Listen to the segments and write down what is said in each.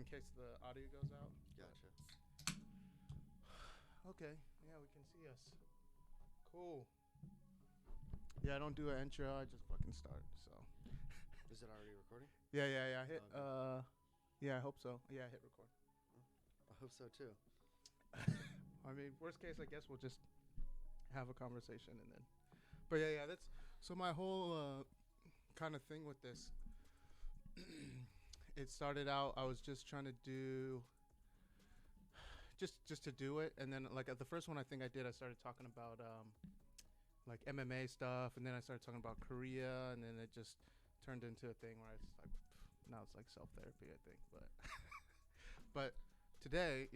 case the audio goes out. Gotcha. Okay. Yeah, we can see us. Cool. Yeah, I don't do an intro. I just fucking start. So. Is it already recording? Yeah. I hit. Okay. Yeah, I hope so. Yeah, I hit record. I hope so too. I mean, worst case, I guess we'll just have a conversation and then. But yeah. That's so my whole kind of thing with this. It started out. I was just trying to do. Just to do it, and then like at the first one I think I did, I started talking about like MMA stuff, and then I started talking about Korea, and then it just turned into a thing where it's like now it's like self-therapy, I think. But today,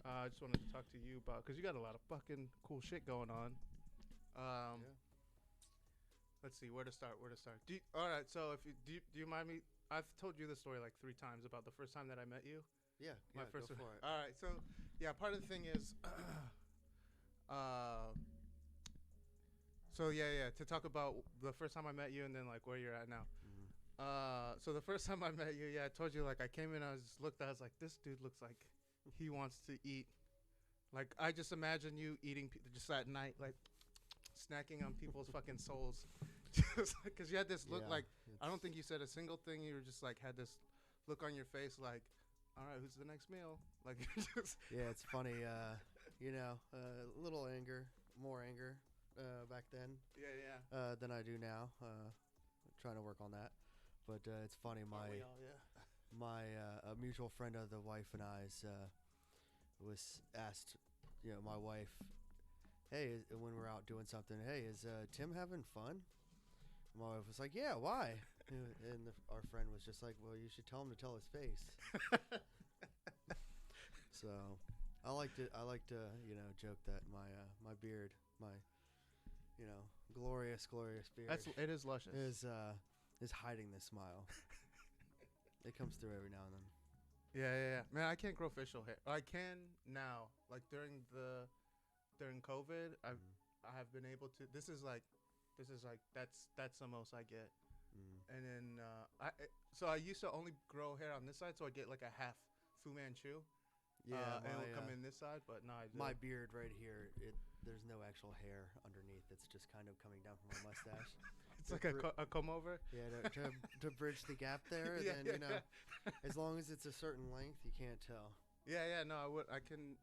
I just wanted to talk to you about, because you got a lot of fucking cool shit going on. Yeah. Let's see where to start. All right, so if you do you mind me? I've told you the story like 3 times about the first time that I met you. Yeah, My first go for it. All right, so yeah, part of the thing is, to talk about the first time I met you and then like where you're at now. Mm-hmm. So the first time I met you, I told you like I came in, I was like, this dude looks like he wants to eat. Like I just imagine you eating just at night, like snacking on people's fucking souls, just because you had this look like I don't think you said a single thing. You were just like had this look on your face like. All right, who's the next meal? Like, just Yeah, it's funny. A little anger, more anger back then. Yeah. Than I do now. Trying to work on that, but it's funny. A mutual friend of the wife and I's was asked, my wife, hey, when we're out doing something, hey, is Tim having fun? My wife was like, yeah, why? And our friend was just like, well, you should tell him to tell his face. So I like to joke that my beard, my glorious beard, it is luscious, is hiding this smile. It comes through every now and then. Yeah. Man, I can't grow facial hair. I can now. Like during COVID, I have been able to. This is like that's the most I get. And then I used to only grow hair on this side, so I get like a half Fu Manchu. Yeah, and it will come in this side, but no, I do. My beard right here, there's no actual hair underneath. It's just kind of coming down from my mustache. It's like a comb over. Yeah, to bridge the gap there. Yeah, and then as long as it's a certain length, you can't tell. Yeah. No, I can.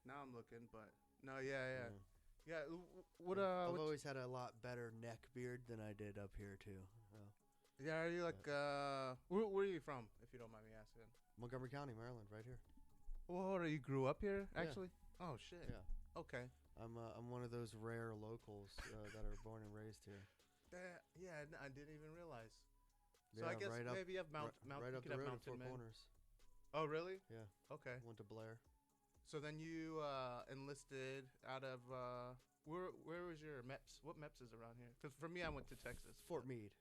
Now I'm looking, but no, yeah. Yeah, I've always had a lot better neck beard than I did up here too. So. Yeah, are you like where are you from, if you don't mind me asking? Montgomery County, Maryland, right here. Well, you grew up here actually? Yeah. Oh shit. Yeah. Okay. I'm one of those rare locals that are born and raised here. Yeah, I didn't even realize. So yeah, I guess right maybe you have right up the road at Four Corners. Oh really? Yeah. Okay. Went to Blair. So then you enlisted out of where was your MEPS? What MEPS is around here? Because for me, I went to Texas. Fort Meade.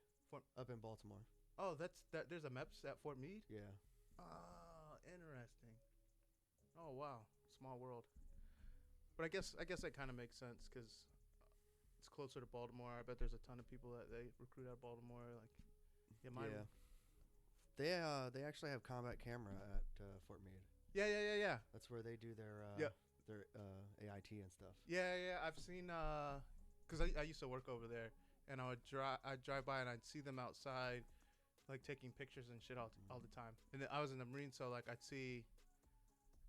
Up in Baltimore. Oh, there's a MEPS at Fort Meade? Yeah. Oh, interesting. Oh wow, small world. But I guess that kind of makes sense because it's closer to Baltimore. I bet there's a ton of people that they recruit out of Baltimore. Like, yeah. They actually have combat camera at Fort Meade. Yeah. That's where they do their AIT and stuff. Yeah. I've seen because I used to work over there, and I'd drive by and I'd see them outside, like taking pictures and shit all the time. And then I was in the Marines, so like I'd see.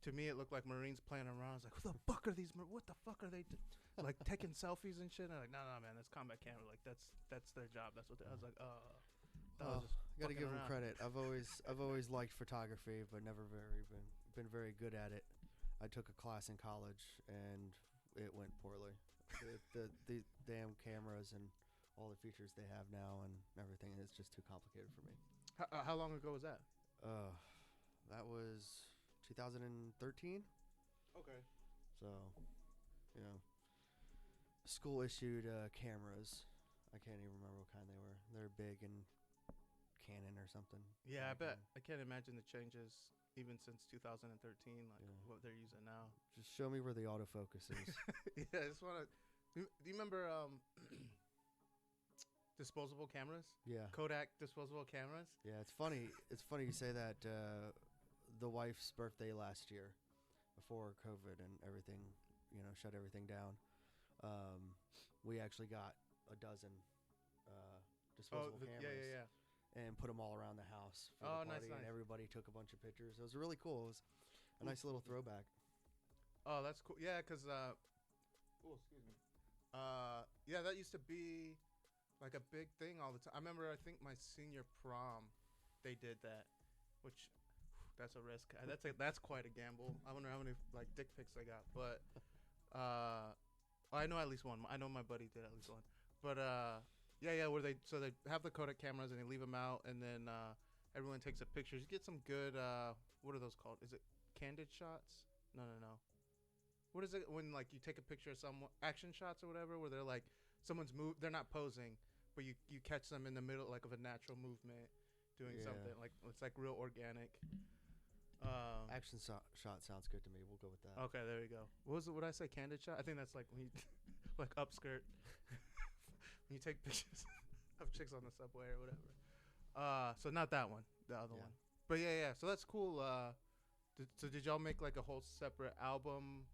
To me, it looked like Marines playing around. I was like, "Who the fuck are these? What the fuck are they like taking selfies and shit?" And I'm like, "No, man, that's combat camera. Like that's their job. That's what." I was like, I got to give them credit. I've always liked photography, but never been very good at it. I took a class in college, and it went poorly. the damn cameras and all the features they have now and everything, it's just too complicated for me. How long ago was that? That was 2013. Okay. So, school issued cameras. I can't even remember what kind they were. They're big and Canon or something. Yeah, I bet. I can't imagine the changes even since 2013, like what they're using now. Just show me where the autofocus is. Yeah, I just want to. Do you remember disposable cameras? Yeah. Kodak disposable cameras? Yeah, it's funny. It's funny you say that. the wife's birthday last year, before COVID and everything, shut everything down. We actually got a dozen disposable cameras. Yeah. And put them all around the house for the Nice. party, and everybody took a bunch of pictures. It was really cool. It was a nice little throwback. Oh, that's cool. Yeah, because excuse me. Yeah, that used to be like a big thing all the time. I remember, I think my senior prom, they did that, which that's a risk. That's quite a gamble. I wonder how many like dick pics I got, but I know at least one. I know my buddy did at least one, but yeah, where they have the Kodak cameras and they leave them out, and then everyone takes a picture. You get some good what are those called? Is it candid shots? No. What is it when like you take a picture of someone, action shots or whatever, where they're like someone's they're not posing, but you catch them in the middle like of a natural movement doing something like it's like real organic. Action shot sounds good to me. We'll go with that. Okay, there you go. What was it? What did I say? Candid shot? I think that's like when you like upskirt. When you take pictures of chicks on the subway or whatever. So not that one, the other one. But yeah. So that's cool. So did y'all make like a whole separate album?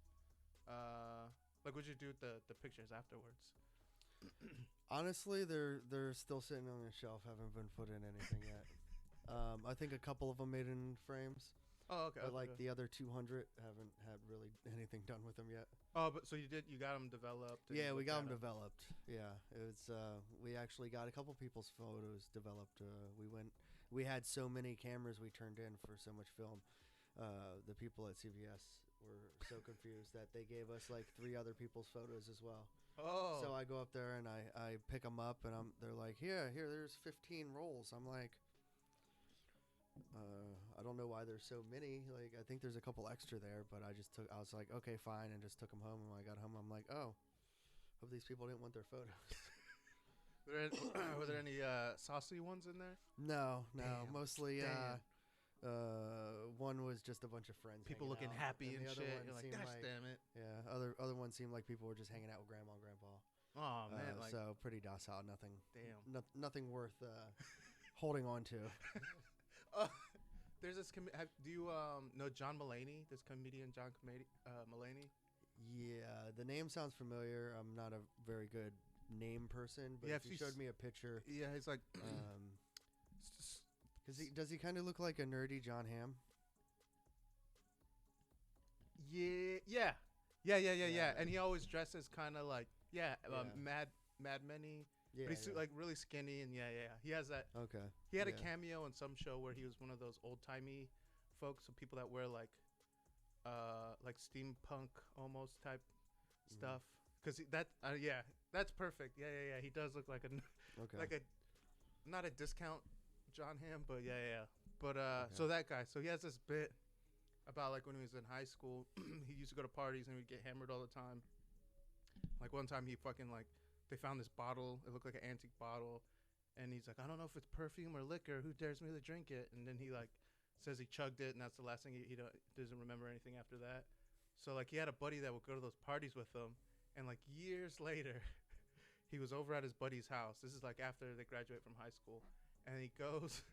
Like what'd you do with the pictures afterwards? Honestly, they're still sitting on the shelf. Haven't been put in anything yet. I think a couple of them made in frames. Oh, okay. But like the other 200 haven't had really anything done with them yet. Oh, but so you got them developed? Yeah, we got them developed. Yeah, it was. We actually got a couple people's photos developed. We had so many cameras we turned in for so much film. The people at CVS were so confused that they gave us like 3 other people's photos as well. Oh. So I go up there and I pick them up and they're like, here, there's 15 rolls. I'm like, I don't know why there's so many. Like, I think there's a couple extra there, but I was like, okay, fine, and just took them home. And when I got home, I'm like, oh, hope these people didn't want their photos. Were there any saucy ones in there? No. Damn. Mostly, one was just a bunch of friends. People looking out, happy and the other shit. one You're like, seemed gosh, damn it. Yeah, other ones seemed like people were just hanging out with grandma and grandpa. Oh man, so pretty docile. Nothing. Damn. Nothing worth holding on to. There's this. Do you know John Mulaney? This comedian John Mulaney. Yeah, the name sounds familiar. I'm not a very good name person, but if you showed me a picture, yeah, he's like, does he kind of look like a nerdy John Hamm? Yeah. And he always dresses kind of like Mad Men-y. Yeah, but he's like really skinny and he has that. Okay. He had a cameo in some show where he was one of those old timey folks, so people that wear like steampunk almost type stuff. Because that's perfect. Yeah. He does look like like a not a discount John Hamm, but But so that guy, so he has this bit about like when he was in high school, he used to go to parties and he'd get hammered all the time. Like one time he fucking like. They found this bottle. It looked like an antique bottle. And he's like, I don't know if it's perfume or liquor. Who dares me to drink it? And then he like says he chugged it. And that's the last thing he doesn't remember anything after that. So like he had a buddy that would go to those parties with him. And like years later, he was over at his buddy's house. This is like after they graduate from high school. And he goes,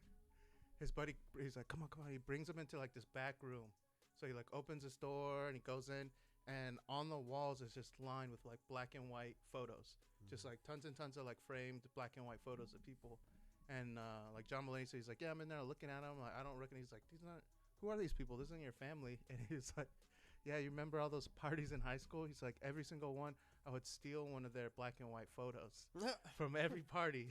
his buddy, he's like, come on. He brings him into like this back room. So he like opens his door and he goes in. And on the walls is just lined with like black and white photos. Just like tons and tons of like framed black and white photos of people. And like John Mulaney said, he's like, yeah, I'm in there looking at them. Like, I don't reckon. He's like, who are these people? This isn't your family. And he's like, yeah, you remember all those parties in high school? He's like, every single one, I would steal one of their black and white photos from every party.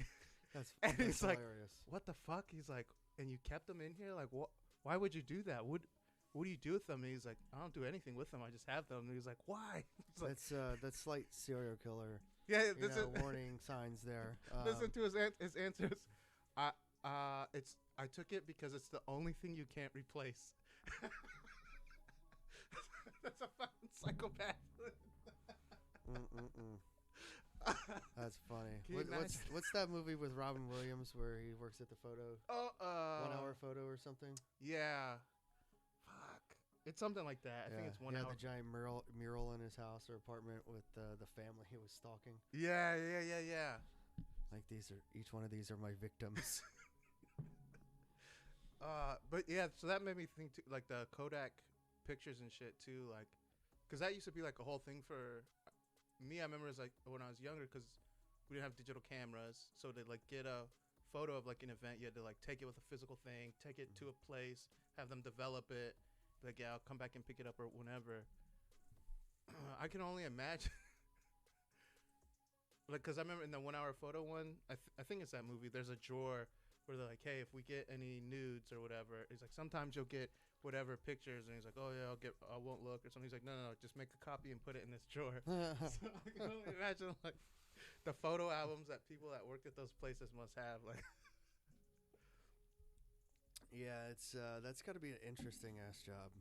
That's he's like, hilarious. what the fuck? He's like, and you kept them in here? Like, what? Why would you do that? What do you do with them? And he's like, I don't do anything with them. I just have them. And he's like, why? That's slight serial killer. Yeah, this is warning signs there. Listen to his answers. I took it because it's the only thing you can't replace. That's a fucking psychopath. That's funny. What's that movie with Robin Williams where he works at the photo? 1 hour photo or something? Yeah. It's something like that. I think it's 1 hour. He had the giant mural in his house or apartment with the family he was stalking. Yeah. Like each one of these are my victims. But yeah, so that made me think too, like the Kodak pictures and shit too, like, cause that used to be like a whole thing for me. I remember it was like when I was younger, cause we didn't have digital cameras, so to like get a photo of like an event, you had to like take it with a physical thing, take it to a place, have them develop it. Be like, yeah, I'll come back and pick it up or whenever. I can only imagine. Like, cause I remember in the 1 hour photo one, I think it's that movie. There's a drawer where they're like, hey, if we get any nudes or whatever, he's like, sometimes you'll get whatever pictures, and he's like, oh yeah, I won't look or something. He's like, no, just make a copy and put it in this drawer. So I can only imagine like the photo albums that people that work at those places must have. Like, Yeah, it's that's got to be an interesting ass job.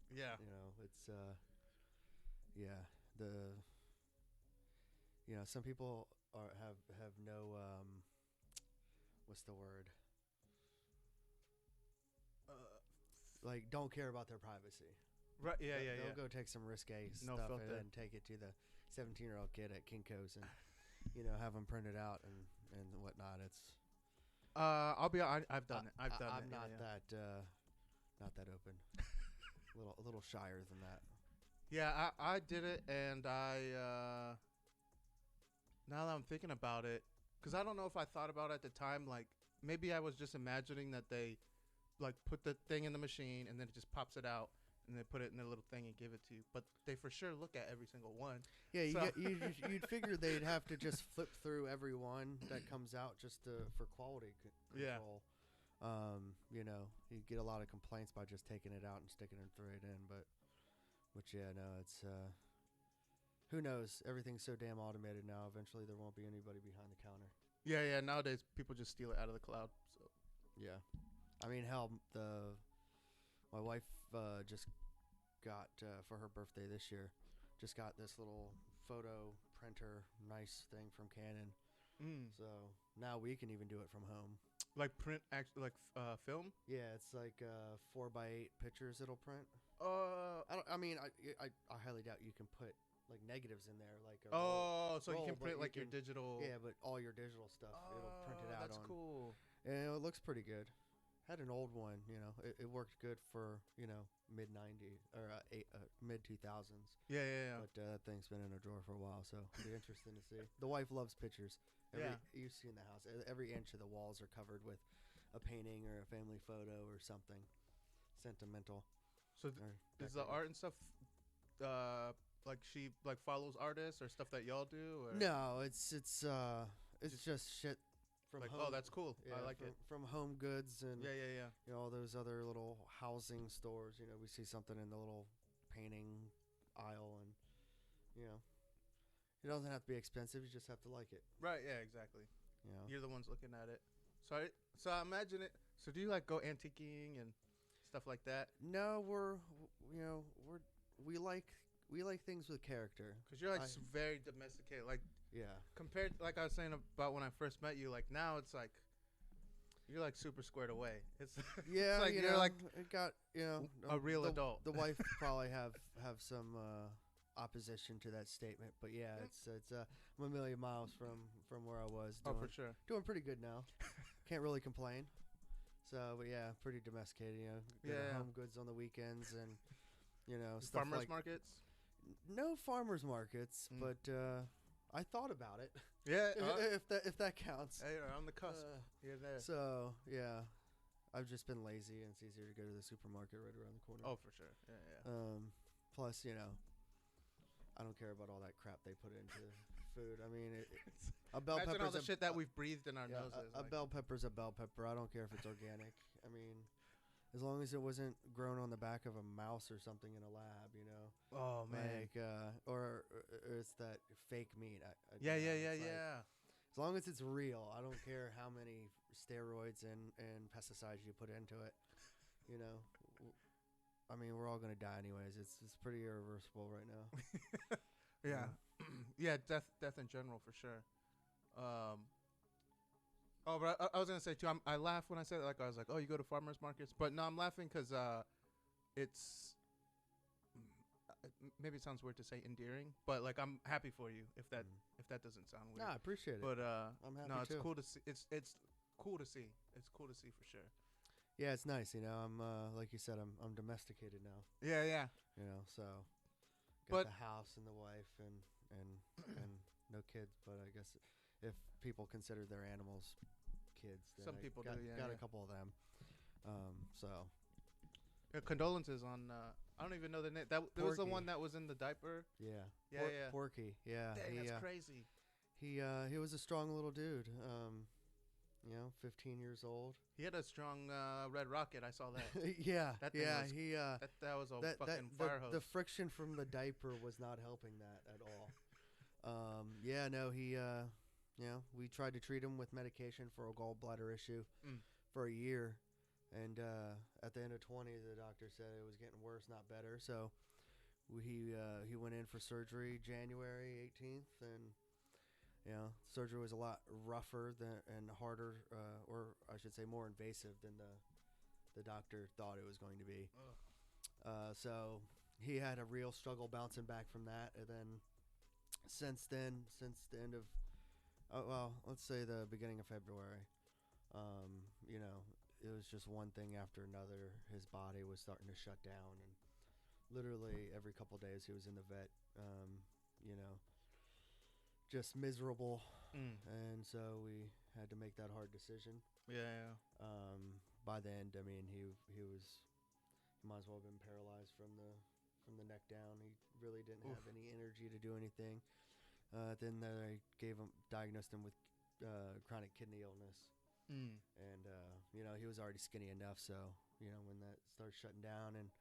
yeah, You know, it's yeah, the some people have no what's the word? Like don't care about their privacy. right, yeah, yeah, They'll yeah. go take some risque No stuff filter. and then take it to the 17-year-old kid at Kinko's and have them printed out and whatnot. It's I'll be. I've done it. I've done I'm it. not yeah. not that open. a little shyer than that. Yeah, I did it, and now that I'm thinking about it, because I don't know if I thought about it at the time, like maybe I was just imagining that they like put the thing in the machine and then it just pops it out and they put it in their little thing and give it to you. But they for sure look at every single one. Yeah, So- you'd figure they'd have to just flip through every one that comes out just for quality Yeah. control. You get a lot of complaints by just taking it out and sticking it right in, but yeah, no, it's who knows? Everything's so damn automated now. Eventually, there won't be anybody behind the counter. Yeah. Nowadays, people just steal it out of the cloud. So Yeah, I mean, hell, my wife just got for her birthday this year, just got this little photo printer, nice thing from Canon. So now we can even do it from home. like print, like film. Yeah, it's like 4x8 pictures it'll print. I highly doubt you can put like negatives in there, like a So you roll, can but print like your digital. Yeah, but all your digital stuff, it'll print it out That's on. cool. And it looks pretty good. Had an old one, it worked good for mid '90s or mid 2000s. Yeah. But that thing's been in a drawer for a while, so it'll be interesting to see. The wife loves pictures. You've seen the house. Every inch of the walls are covered with a painting or a family photo or something sentimental. So is the art and stuff like she like follows artists or stuff that y'all do? Or? No, it's just shit from Like, home. oh, that's cool. Yeah, I like it. From Home Goods and Yeah. all those other little housing stores. We see something in the little painting aisle, and it doesn't have to be expensive. You just have to like it. Right. Yeah. Exactly. You're the ones looking at it. So I imagine it. So do you like go antiquing and stuff like that? No, we like things with character. Because you're like very domesticated. Like Yeah. compared, like I was saying about when I first met you. Like now it's like you're like super squared away. It's Yeah, it's like you're like it got a real the, adult. The wife probably have some opposition to that statement, but yeah, it's I'm a million miles from where I was. Oh, for sure. Doing pretty good now. Can't really complain. So, but yeah, pretty domesticated. Go to Home Goods on the weekends and stuff Farmers like markets. no farmers markets, but I thought about it. Yeah. if that counts. Hey, you're on the cusp. You're there. So yeah, I've just been lazy, and it's easier to go to the supermarket right around the corner. Oh, for sure. Yeah. Plus, I don't care about all that crap they put into food. I mean, a bell Imagine pepper's all the shit that we've breathed in our yeah, noses. a bell pepper's a bell pepper. I don't care if it's organic. I mean, as long as it wasn't grown on the back of a mouse or something in a lab, Oh man. like or it's that fake meat. Yeah. It's like, as long as it's real, I don't care how many steroids and pesticides you put into it. I mean, we're all gonna die anyways. It's pretty irreversible right now. Yeah. Yeah, death in general for sure. But I was gonna say too. I laugh when I said it. Like I was like, oh, you go to farmers markets, but no, I'm laughing because it's maybe it sounds weird to say endearing, but like I'm happy for you if that doesn't sound weird. No, I appreciate it. But I'm happy no, it's too. cool to see. It's cool to see. It's cool to see for sure. Yeah, it's nice. I'm like you said, I'm domesticated now. Yeah, yeah. So got But the house and the wife and and no kids. But I guess if people consider their animals kids, then some I people got, do. Yeah, got yeah. a couple of them. So Condolences on. I don't even know the name. There was the Porky. one that was in the diaper. yeah, Yeah, yeah. Porky. Yeah, Dang, that's crazy. he was a strong little dude. 15 years old. He had a strong red rocket. I saw that. Yeah, That thing yeah. was He that was a that fucking fire hose. the friction from the diaper was not helping that at all. Yeah, no, we tried to treat him with medication for a gallbladder issue for a year, and at the end of 20, the doctor said it was getting worse, not better. So he went in for surgery January 18th, and surgery was a lot rougher and harder, or I should say more invasive than the doctor thought it was going to be. So he had a real struggle bouncing back from that, and then since the end of, let's say the beginning of February, it was just one thing after another. His body was starting to shut down, and literally every couple of days he was in the vet, just miserable. And so we had to make that hard decision. Yeah. By the end, I mean, he might as well have been paralyzed from the neck down. He really didn't have any energy to do anything. Then they diagnosed him with chronic kidney illness. And he was already skinny enough, so when that starts shutting down and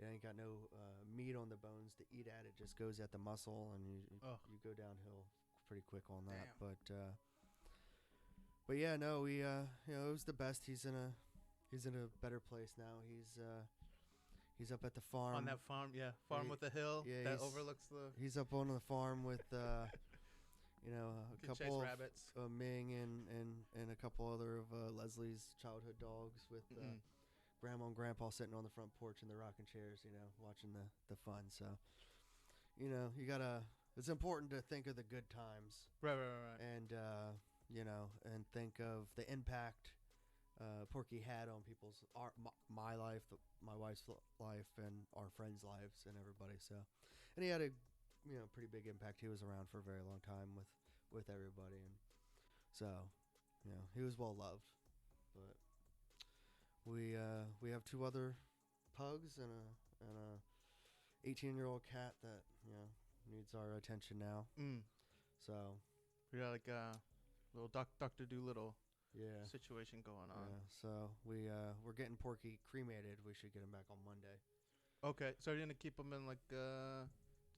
ain't got no meat on the bones to eat at, it just goes at the muscle, and you go downhill pretty quick on that. Damn. But yeah, no, we it was the best. He's in a better place now. He's up at the farm. On that farm, farm with the hill that overlooks the. He's up on the farm with a couple of rabbits. Ming and a couple other of Leslie's childhood dogs with Grandma and Grandpa sitting on the front porch in the rocking chairs, watching the fun. So, it's important to think of the good times. Right. And, and think of the impact Porky had on my life, my wife's life, and our friends' lives, and everybody. So, and he had a pretty big impact. He was around for a very long time with everybody, and so he was well loved. But we have two other pugs and a 18-year-old cat that needs our attention now. So we got like a little Dr. Doolittle situation going on. Yeah, so we're getting Porky cremated. We should get him back on Monday. Okay, so you're gonna keep him in like do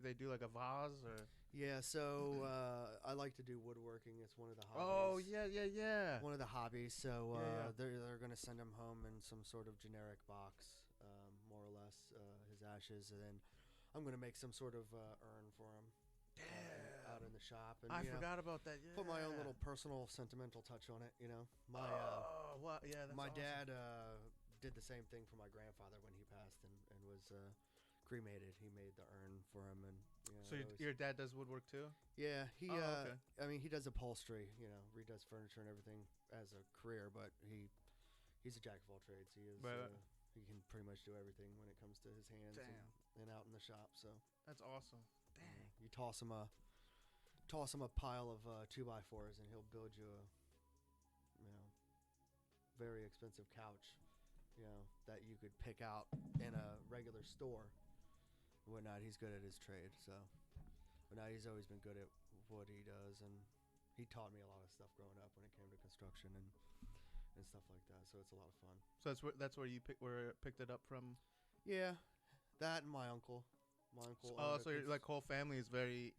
they do like a vase or? Yeah, so I like to do woodworking. It's one of the hobbies. Oh yeah. One of the hobbies. So they're gonna send him home in some sort of generic box, more or less, his ashes, and then I'm gonna make some sort of urn for him. Out in the shop, and I forgot about that. Yeah. Put my own little personal sentimental touch on it. My that's my awesome. dad did the same thing for my grandfather when he passed and was cremated. He made the urn for him, and so your dad does woodwork too? Yeah, he okay. I mean, he does upholstery, redoes furniture and everything as a career, but he's a jack of all trades. He is he can pretty much do everything when it comes to his hands and out in the shop. So that's awesome. Dang. You toss him a pile of 2x4s and he'll build you a very expensive couch that you could pick out in a regular store and whatnot. He's good at his trade, so but now he's always been good at what he does, and he taught me a lot of stuff growing up when it came to construction and stuff like that, so it's a lot of fun. So that's where you picked it up from? Yeah, that and my uncle. So your like whole family is very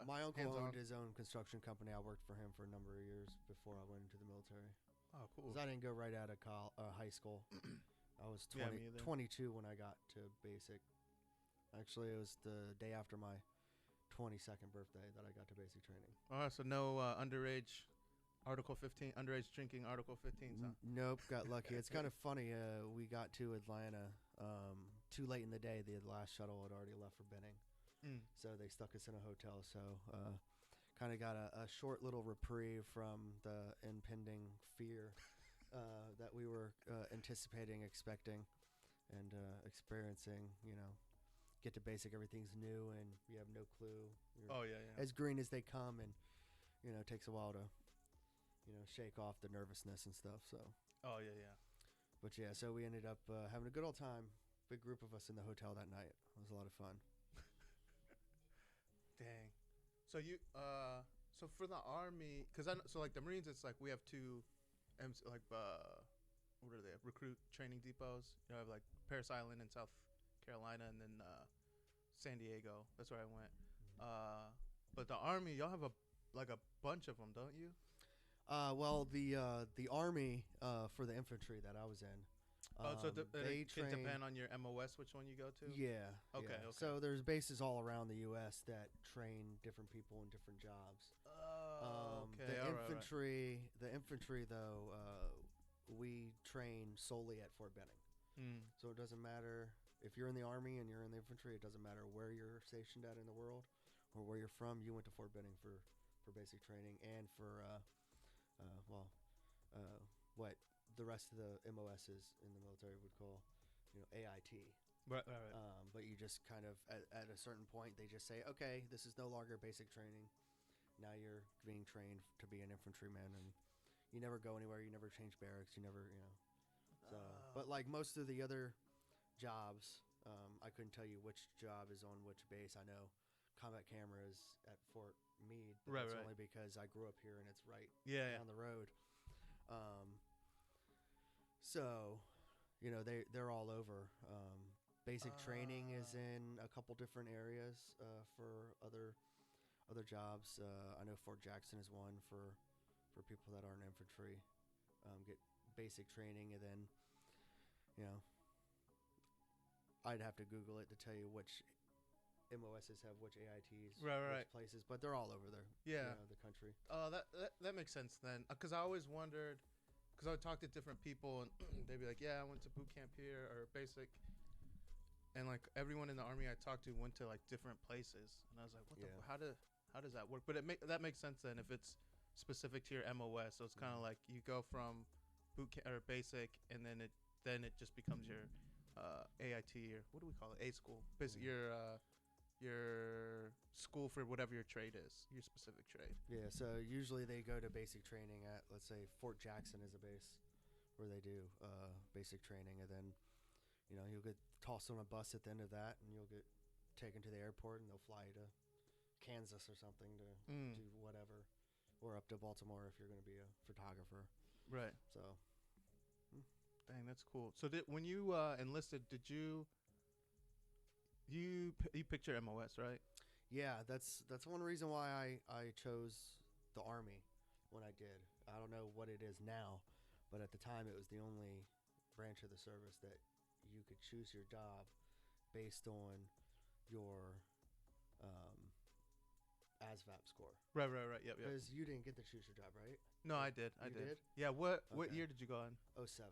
my uncle hands-on. owned his own construction company. I worked for him for a number of years before I went into the military. Oh, cool. 'Cause I didn't go right out of high school. I was 22 when I got to basic. Actually, it was the day after my 22nd birthday that I got to basic training. Oh, so no underage Article 15, underage drinking Article 15. Nope, got lucky. It's kind of funny. We got to Atlanta too late in the day. The last shuttle had already left for Benning. So they stuck us in a hotel. So kind of got a short little reprieve from the impending fear that we were anticipating, expecting, and experiencing. Get to basic, everything's new, and you have no clue. You're as green as they come, and it takes a while to shake off the nervousness and stuff. So. Oh yeah. But yeah, so we ended up having a good old time. Big group of us in the hotel that night. It was a lot of fun. Dang. So so for the Army, so like the Marines, it's like we have two, what are they? Recruit training depots. I have like Parris Island in South Carolina, and then San Diego. That's where I went. But the Army, y'all have a bunch of them, don't you? Well, the Army for the infantry that I was in. So it can depend on your MOS which one you go to? Yeah. Okay. So there's bases all around the U.S. that train different people in different jobs. Okay. The infantry though, we train solely at Fort Benning. So it doesn't matter if you're in the Army and you're in the infantry. It doesn't matter where you're stationed at in the world or where you're from. You went to Fort Benning for basic training and for what the rest of the MOSs in the military would call, AIT. Right. But you just kind of, at a certain point, they just say, okay, this is no longer basic training. Now you're being trained to be an infantryman, and you never go anywhere. You never change barracks. You never, So, but like most of the other jobs, I couldn't tell you which job is on which base. I know combat cameras at Fort Meade. But that's only because I grew up here and it's right down the road. So, they're all over. Basic training is in a couple different areas for other jobs. I know Fort Jackson is one for people that aren't infantry. Get basic training, and then I'd have to Google it to tell you which MOSs have which AITs, which places, but they're all over there. The country. Oh, that makes sense then, because I always wondered, because I would talk to different people and they'd be like, "Yeah, I went to boot camp here or basic," and like everyone in the Army I talked to went to like different places, and I was like, "What how does that work?" But that makes sense then if it's specific to your MOS. So it's kind of like you go from boot camp or basic, and then it just becomes your AIT, or what do we call it? A school, basically your school for whatever your trade is, your specific trade. Yeah, so usually they go to basic training at, let's say, Fort Jackson is a base where they do basic training, and then you'll get tossed on a bus at the end of that, and you'll get taken to the airport, and they'll fly you to Kansas or something to do whatever, or up to Baltimore if you're going to be a photographer. Right. So, dang, that's cool. So when you enlisted, did you picked your MOS, right? Yeah, that's one reason why I chose the Army when I did. I don't know what it is now, but at the time it was the only branch of the service that you could choose your job based on your ASVAB score. Right. Yep. Because you didn't get to choose your job, right? No, I did. I did. Yeah. What year did you go on? 07.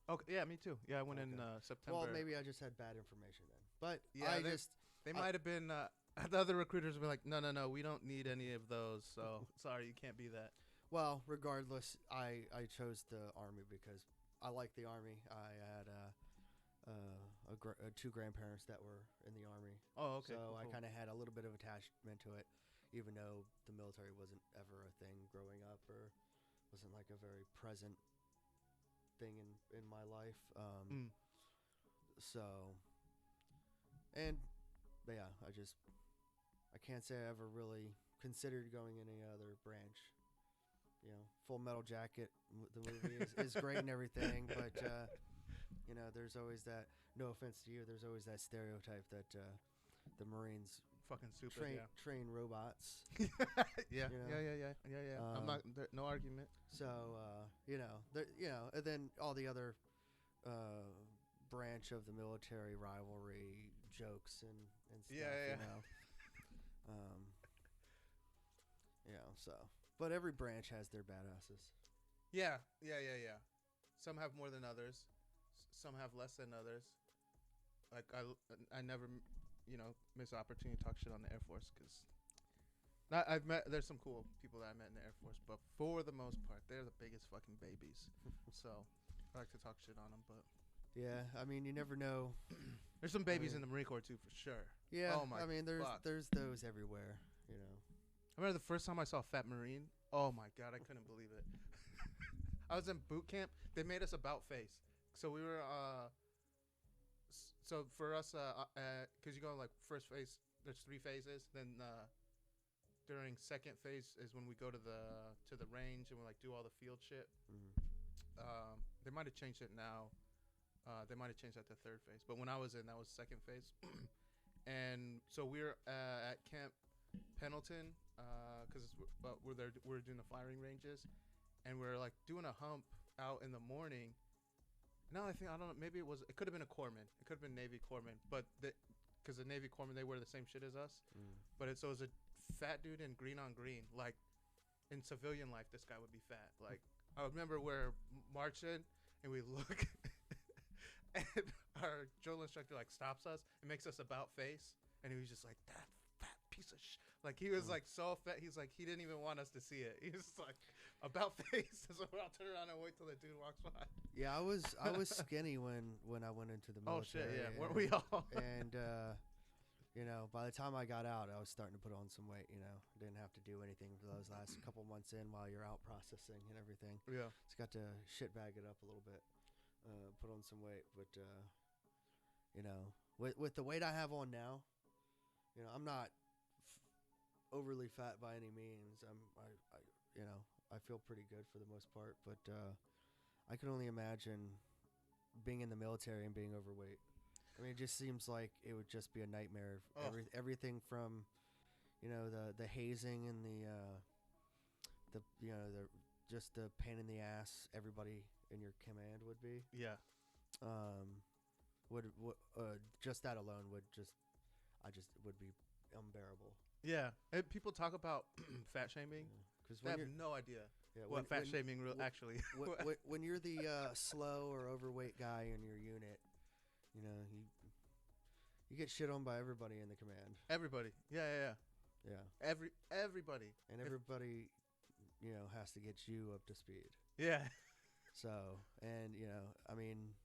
Okay. Yeah, me too. Yeah, I went in September. Well, maybe I just had bad information then. But yeah, they might have been. The other recruiters would be like, no, we don't need any of those. So sorry, you can't be that. Well, regardless, I chose the Army because I like the Army. I had two grandparents that were in the Army. Oh, okay. So cool. I kind of had a little bit of attachment to it, even though the military wasn't ever a thing growing up, or wasn't like a very present thing in my life. So, but yeah, I can't say I ever really considered going any other branch. Full Metal Jacket, the movie is great and everything, but there's always that. No offense to you, there's always that stereotype that the Marines fucking super train robots. Yeah. I'm not no argument. So and then all the other branch of the military rivalry jokes and stuff. So, but every branch has their badasses. Yeah. Some have more than others. Some have less than others. Like I never, miss an opportunity to talk shit on the Air Force because I've met. There's some cool people that I met in the Air Force, but for the most part, they're the biggest fucking babies. So I like to talk shit on them, but Yeah, I mean, you never know. there's some babies in the Marine Corps too, for sure. Yeah, Oh my. I mean, fuck. there's those everywhere. You know. I remember the first time I saw a fat Marine. Oh my god, I couldn't believe it. I was in boot camp. They made us about face. So we were so for us cuz you go like first phase, there's 3 phases, then during second phase is when we go to the range and we like do all the field shit. They might have changed it now. They might have changed that to third phase, but when I was in, that was second phase. And so we're at Camp Pendleton because we're there. We're doing the firing ranges, and we're like doing a hump out in the morning. Now I don't know. Maybe it could have been a corpsman. It could have been Navy corpsman, but because the Navy corpsmen, they wear the same shit as us. But so it was a fat dude in green on green. Like in civilian life, this guy would be fat. Like I remember we're marching and we look, and our drill instructor like stops us and makes us about face, and he was just like, that fat piece of shit. Like he was like so fat. He's like he didn't even want us to see it. He was like about face. So I'll turn around and wait till the dude walks by. Yeah, I was skinny when I went into the military. Oh shit, yeah, weren't we all? And you know, by the time I got out, I was starting to put on some weight. You know, didn't have to do anything for those last couple months in while you're out processing and everything. Yeah, just got to shit bag it up a little bit, put on some weight. But you know, with the weight I have on now, you know, I'm not overly fat by any means. I you know, I feel pretty good for the most part, but I can only imagine being in the military and being overweight. I mean, it just seems like it would just be a nightmare. Everything from, you know, the hazing and the you know just the pain in the ass everybody in your command would be. Yeah. Would just that alone would be unbearable. Yeah, and people talk about fat shaming. Because they have no idea what fat shaming actually. When you're the slow or overweight guy in your unit, you know you get shit on by everybody in the command. Everybody, yeah. Everybody, and everybody, you know, has to get you up to speed. Yeah. So, and you know, I mean,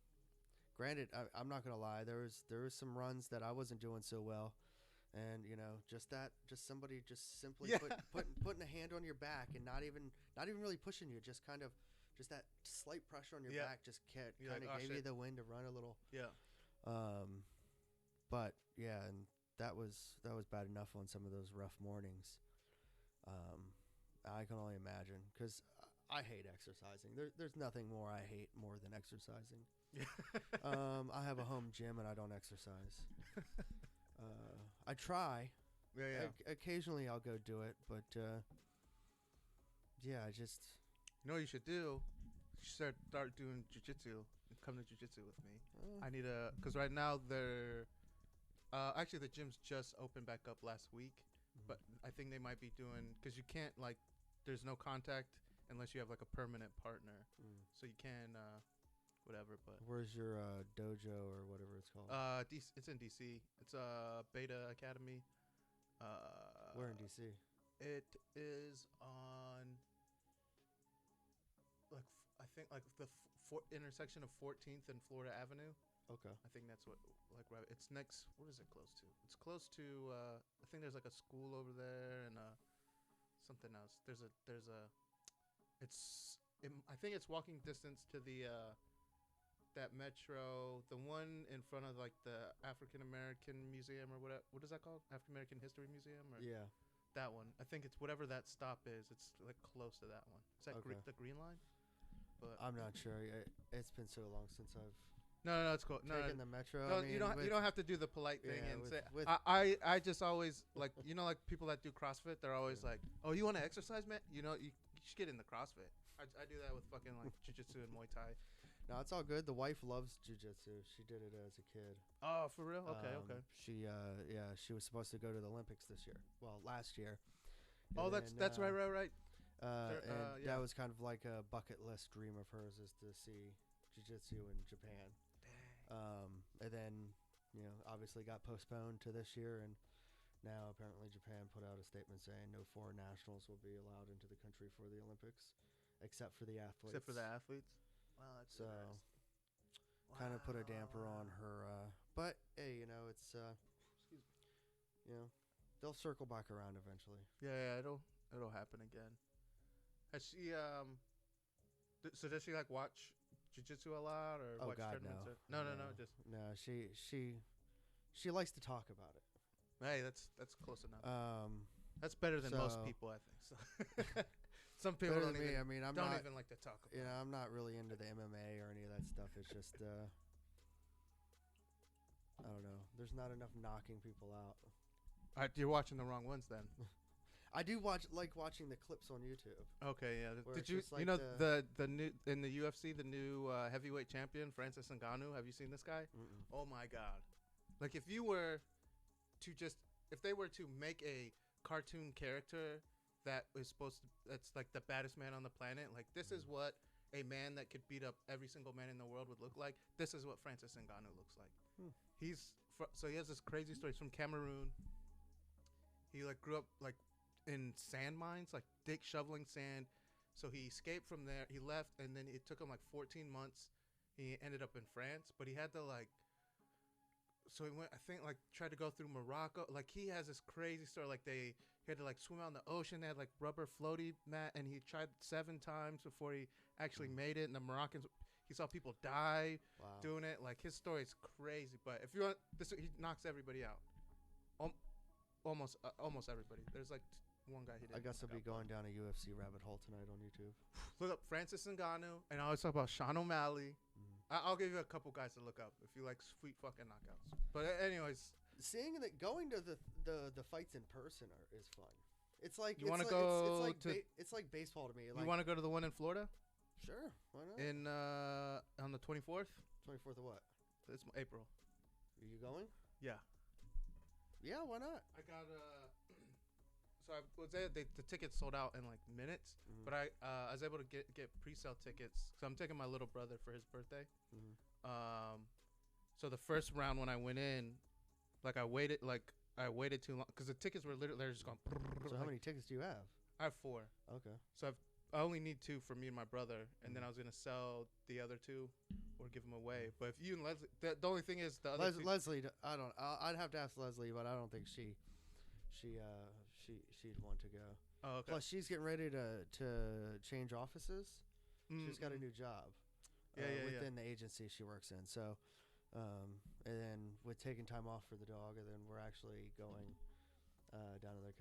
granted, I'm not gonna lie. There was some runs that I wasn't doing so well. And you know, just somebody just simply putting a hand on your back and not even really pushing you, just that slight pressure on your back just kind of gave you the wind to run a little. Yeah. But yeah, and that was bad enough on some of those rough mornings. I can only imagine because I hate exercising. There's nothing more I hate more than exercising. I have a home gym and I don't exercise. I try. Yeah. Occasionally I'll go do it, but yeah, I just. You know what you should do? You should start doing jiu-jitsu. Come to jiu-jitsu with me. I need because right now they're actually the gym's just opened back up last week, but I think they might be doing because you can't like there's no contact unless you have like a permanent partner, so you can. Whatever, but where's your dojo or whatever it's called? It's in DC. It's Beta Academy. Where in DC? It is on like I think like the intersection of 14th and Florida Avenue. Okay. I think that's what like right. It's next. What is it close to? It's close to. I think there's like a school over there and something else. There's a. I think it's walking distance to the. That metro, the one in front of like the African American Museum or whatever. What is that called? African American History Museum? Or yeah. That one. I think it's whatever that stop is. It's like close to that one. Is that the Green Line? But I'm not sure. It's been so long since I've. No, it's cool. Taken the metro. No, you don't have to do the polite thing and say. I just always like like people that do CrossFit. They're always like, oh, you want to exercise, man? You know, you should get into CrossFit. I do that with fucking like jiu-jitsu and Muay Thai. No, it's all good. The wife loves jiu-jitsu. She did it as a kid. Oh, for real? Okay. She she was supposed to go to the Olympics this year. Well, last year. Oh, that's right. That was kind of like a bucket list dream of hers is to see jiu-jitsu in Japan. Dang. And then, you know, obviously got postponed to this year, and now apparently Japan put out a statement saying no foreign nationals will be allowed into the country for the Olympics, except for the athletes. Except for the athletes. Wow, that's so kind of put a damper on her. But hey, you know, it's Excuse me. you know, they'll circle back around eventually. Yeah, it'll happen again. Has she so does she like watch jiu-jitsu a lot or Oh watch God, tournaments? no. No, just No, she likes to talk about it. hey, that's close enough. That's better than most people, I think. So some people better don't than me. even I mean, I'm don't not even like to talk about. you know, I'm not really into the MMA or any of that stuff. It's just I don't know. There's not enough knocking people out. You're watching the wrong ones then. I do like watching the clips on YouTube. Okay, yeah. Where Did it's you just like you know the new in the UFC, the new heavyweight champion Francis Ngannou? Have you seen this guy? Mm-mm. Oh my God! Like if you were to just if they were to make a cartoon character that is supposed to that's like the baddest man on the planet, like this is what a man that could beat up every single man in the world would look like. This is what Francis Ngannou looks like. So he has this crazy story. He's from Cameroon. He like grew up like in sand mines, like dig shoveling sand. So he escaped from there. He left, and then it took him like 14 months. He ended up in France, but he had to like. So he went. I think like tried to go through Morocco. Like he has this crazy story. Like he had to like swim out in the ocean. They had like rubber floaty mat, and he tried 7 times before he actually made it. And the Moroccans, he saw people die doing it. Like his story is crazy. But if you want this, he knocks everybody out. Almost everybody. There's like one guy he did. I guess I'll be going down a UFC rabbit hole tonight on YouTube. Look up Francis Ngannou, and I always talk about Sean O'Malley. I'll give you a couple guys to look up if you like sweet fucking knockouts. But anyways, seeing that going to the fights in person is fun. It's like you want to go it's like baseball to me. You want to go to the one in Florida? Sure, why not? In on the 24th. 24th of what? It's April. Are you going? Yeah. Yeah, why not? I got so I was there. The tickets sold out in like minutes, but I was able to get pre-sale tickets. So I'm taking my little brother for his birthday. So the first round when I went in, like I waited too long because the tickets were literally just going. So how many tickets do you have? I have 4. Okay. So I only need 2 for me and my brother, and then I was gonna sell the other 2 or give them away. But if you and Leslie, the only thing is the other Leslie, I'd have to ask Leslie, but I don't think she'd want to go. Oh, okay. Plus, she's getting ready to change offices. She's got a new job. Within the agency she works in. So, and then with taking time off for the dog, and then we're actually going down to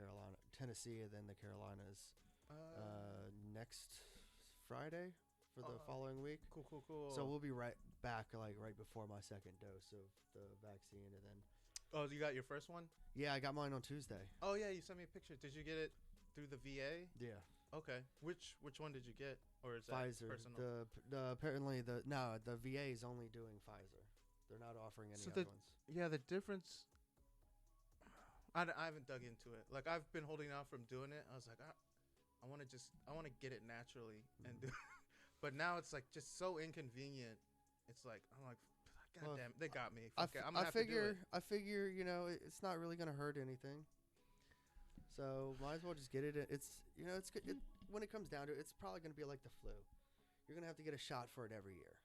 Tennessee, and then the Carolinas next Friday for the following week. Cool. So we'll be right back, like right before my second dose of the vaccine, and then. Oh, you got your first one? Yeah, I got mine on Tuesday. Oh yeah, you sent me a picture. Did you get it through the VA? Yeah. Okay. Which one did you get, or is that Pfizer? personal? Apparently the VA is only doing Pfizer. They're not offering any other ones. Yeah, the difference. I haven't dug into it. Like I've been holding out from doing it. I was like, I want to get it naturally and do. But now it's like just so inconvenient. It's like I'm like, God damn, they got me. I'm gonna have to do it. I figure, you know, it's not really gonna hurt anything. So might as well just get it. It's it's good. When it comes down to it, it's probably gonna be like the flu. You're gonna have to get a shot for it every year.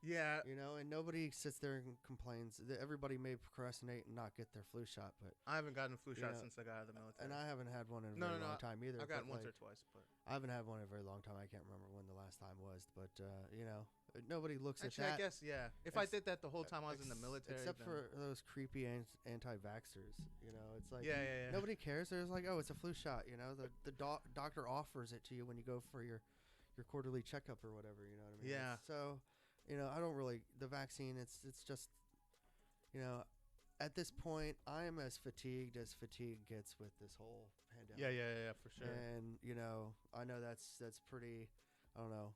Yeah. You know, and nobody sits there and complains. Everybody may procrastinate and not get their flu shot, but I haven't gotten a flu shot since I got out of the military. And I haven't had one in a very long time either. I got once or twice, but I haven't had one in a very long time. I can't remember when the last time was, but you know, nobody looks actually, at that. I guess If I did that the whole time I was in the military, except for those creepy anti-vaxxers, you know, it's like yeah. Nobody cares. There's like, oh, it's a flu shot. You know, the doctor offers it to you when you go for your quarterly checkup or whatever. You know what I mean? Yeah. So. You know, I don't really the vaccine. It's just, you know, at this point, I am as fatigued as fatigue gets with this whole pandemic. Yeah, for sure. And you know, I know that's pretty, I don't know,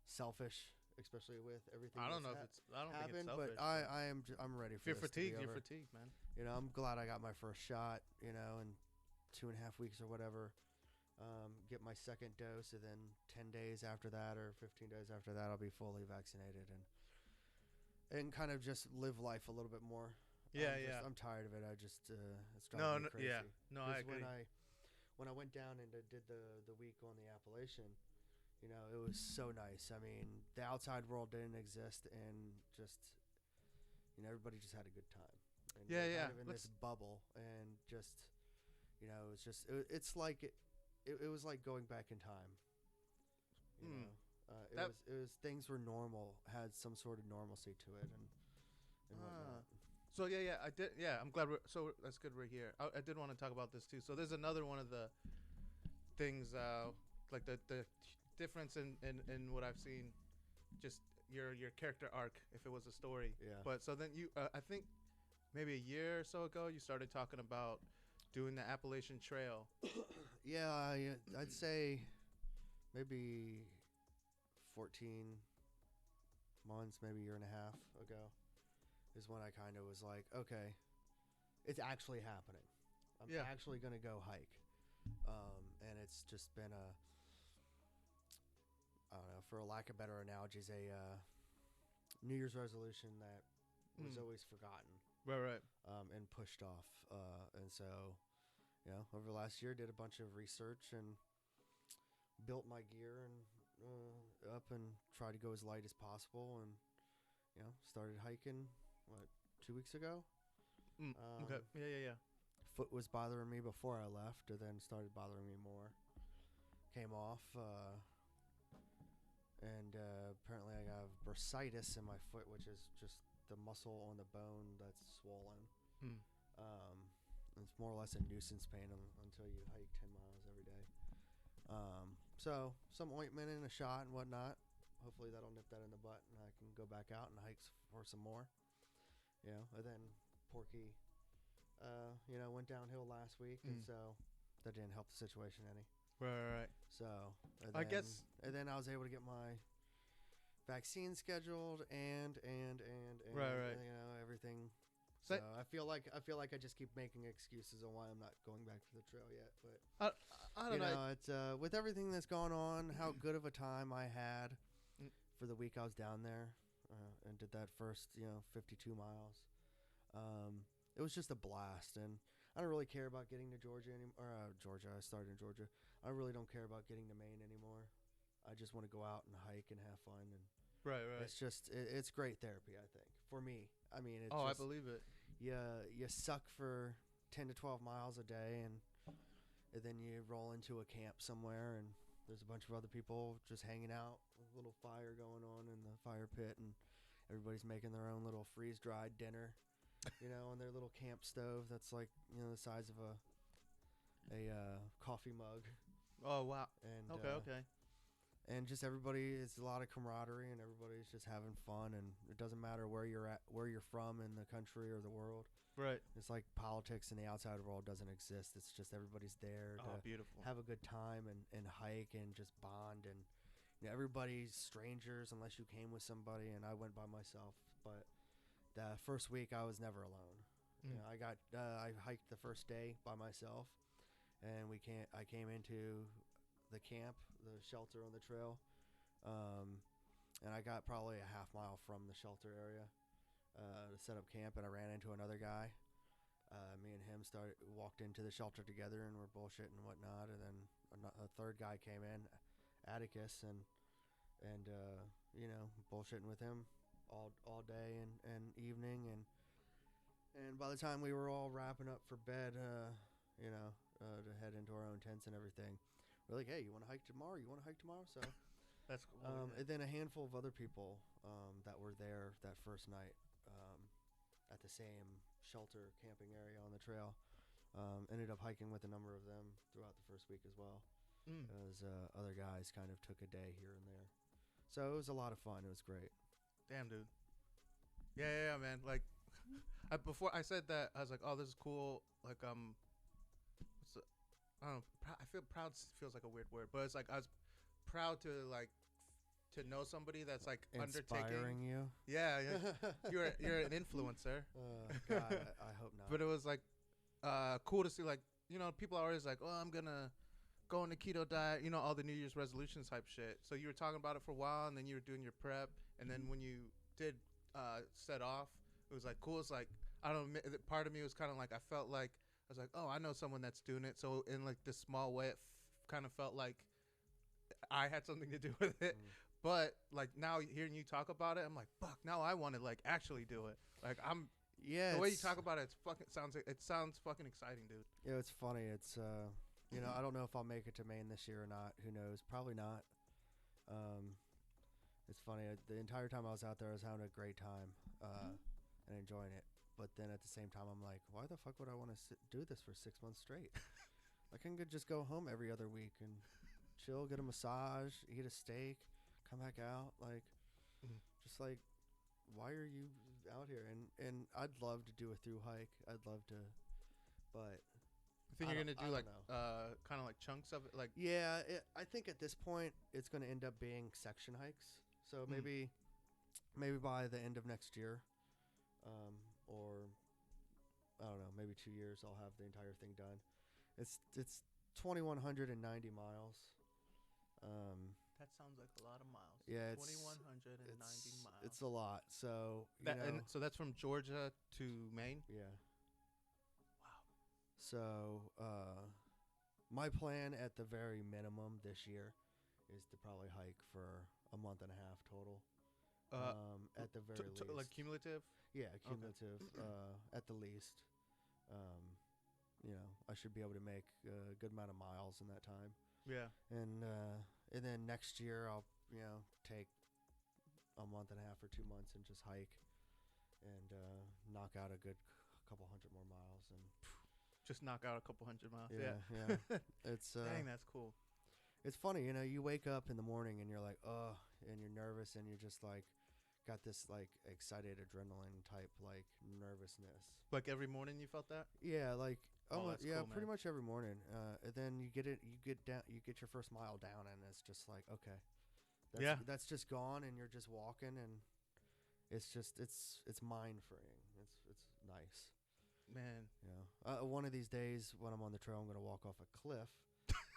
selfish, especially with everything. I don't think it's selfish. But I'm ready for. If you're this fatigued, to be you're over. fatigued, man. You know, I'm glad I got my first shot. You know, in 2.5 weeks or whatever. Get my second dose, and then 10 days after that or 15 days after that I'll be fully vaccinated and kind of just live life a little bit more. Yeah, yeah. I'm tired of it. It's driving me crazy. Yeah, no, I agree. When I went down and did the week on the Appalachian, it was so nice. I mean, the outside world didn't exist, and just everybody just had a good time. And Yeah, yeah. Kind of in this bubble, and it's like it was like going back in time. It was things were normal, had some sort of normalcy to it, and whatnot. So yeah, I did. Yeah, I'm glad. That's good we're here. I did want to talk about this too. So there's another one of the things, like the difference in what I've seen, just your character arc, if it was a story. Yeah. But so then you, I think maybe a year or so ago, you started talking about doing the Appalachian Trail. Yeah, I'd say maybe 14 months, maybe a year and a half ago, is when I kind of was like, okay, it's actually happening. I'm actually going to go hike. And it's just been I don't know, for a lack of better analogies, a New Year's resolution that was always forgotten. Right. And pushed off. And so, over the last year, did a bunch of research and built my gear and up and tried to go as light as possible, and started hiking 2 weeks ago. Okay. Yeah. Foot was bothering me before I left, and then started bothering me more. Came off, and apparently I have bursitis in my foot, which is just the muscle on the bone that's swollen. It's more or less a nuisance pain until you hike 10 miles every day. So some ointment and a shot and whatnot. Hopefully that'll nip that in the butt, and I can go back out and hike for some more. And then Porky, went downhill last week, and so that didn't help the situation any. Right. So I guess, and then I was able to get my vaccine scheduled and right. Everything. So I feel like I just keep making excuses on why I'm not going back to the trail yet. But I don't know. It's with everything that's going on, how good of a time I had for the week I was down there, and did that first 52 miles. It was just a blast, and I don't really care about getting to Georgia anymore. Georgia, I started in Georgia. I really don't care about getting to Maine anymore. I just want to go out and hike and have fun, and right. It's just it's great therapy, I think, for me. I mean, I believe it. You suck for 10 to 12 miles a day, and then you roll into a camp somewhere, and there's a bunch of other people just hanging out with a little fire going on in the fire pit, and everybody's making their own little freeze-dried dinner, on their little camp stove that's like the size of a coffee mug. Oh wow. And okay. And just everybody, it's a lot of camaraderie, and everybody's just having fun, and it doesn't matter where you're from in the country or the world. Right. It's like politics in the outside world doesn't exist. It's just everybody's there to beautiful. have a good time and hike and just bond, and everybody's strangers unless you came with somebody, and I went by myself. But the first week I was never alone. I hiked the first day by myself, and I came into the camp, the shelter on the trail, and I got probably a half mile from the shelter area to set up camp, and I ran into another guy. Me and him walked into the shelter together, and we're bullshitting and whatnot, and then a third guy came in, Atticus, and bullshitting with him all day and evening, and by the time we were all wrapping up for bed, to head into our own tents and everything, we're like, hey, you want to hike tomorrow? So that's cool. And then a handful of other people that were there that first night at the same shelter camping area on the trail ended up hiking with a number of them throughout the first week as well. As other guys kind of took a day here and there. So it was a lot of fun. It was great. Damn, dude. Yeah, man. Like, before I said that, I was like, oh, this is cool. Like, I don't know. I feel proud feels like a weird word, but it's like I was proud to know somebody that's like inspiring undertaking. You. Yeah. You're an influencer. God, I hope not. But it was like cool to see, like, people are always like, oh, I'm gonna go on the keto diet, all the New Year's resolutions type shit. So you were talking about it for a while, and then you were doing your prep, and then when you did set off, it was like cool. It's like I don't know. Part of me was kind of like I felt like I was like, oh, I know someone that's doing it. So in like this small way, it kind of felt like I had something to do with it. But like now hearing you talk about it, I'm like, fuck. Now I want to like actually do it. Like I'm. Yeah. The way you talk about it, it sounds fucking exciting, dude. Yeah, it's funny. It's you know, I don't know if I'll make it to Maine this year or not. Who knows? Probably not. It's funny. The entire time I was out there, I was having a great time and enjoying it. But then at the same time, I'm like, why the fuck would I want to do this for 6 months straight? I can just go home every other week and chill, get a massage, eat a steak, come back out. Like, just like, why are you out here? And I'd love to do a through hike. I'd love to, but I think you're gonna do like kind of like chunks of it, like I think at this point it's gonna end up being section hikes. So maybe by the end of next year, or I don't know, maybe 2 years, I'll have the entire thing done. It's 2,190 miles. That sounds like a lot of miles. Yeah, 2,190 miles. It's a lot. So so that's from Georgia to Maine. Yeah. Wow. So my plan at the very minimum this year is to probably hike for a month and a half total. At the very least, like cumulative. Yeah, cumulative. Okay. At the least, you know, I should be able to make a good amount of miles in that time. Yeah. And then next year I'll take a month and a half or 2 months and just hike and knock out a good couple hundred more miles and just knock out a couple hundred miles. Yeah. It's dang, that's cool. It's funny, you know, you wake up in the morning and you're like, oh, and you're nervous and you're just like got this like excited adrenaline type like nervousness. Like every morning you felt that? Yeah, like that's yeah, cool, pretty man. much every morning. And then you get your first mile down and it's just like, okay. That's just gone and you're just walking and it's just it's mind freeing. It's nice. Man. You know. One of these days when I'm on the trail I'm gonna walk off a cliff.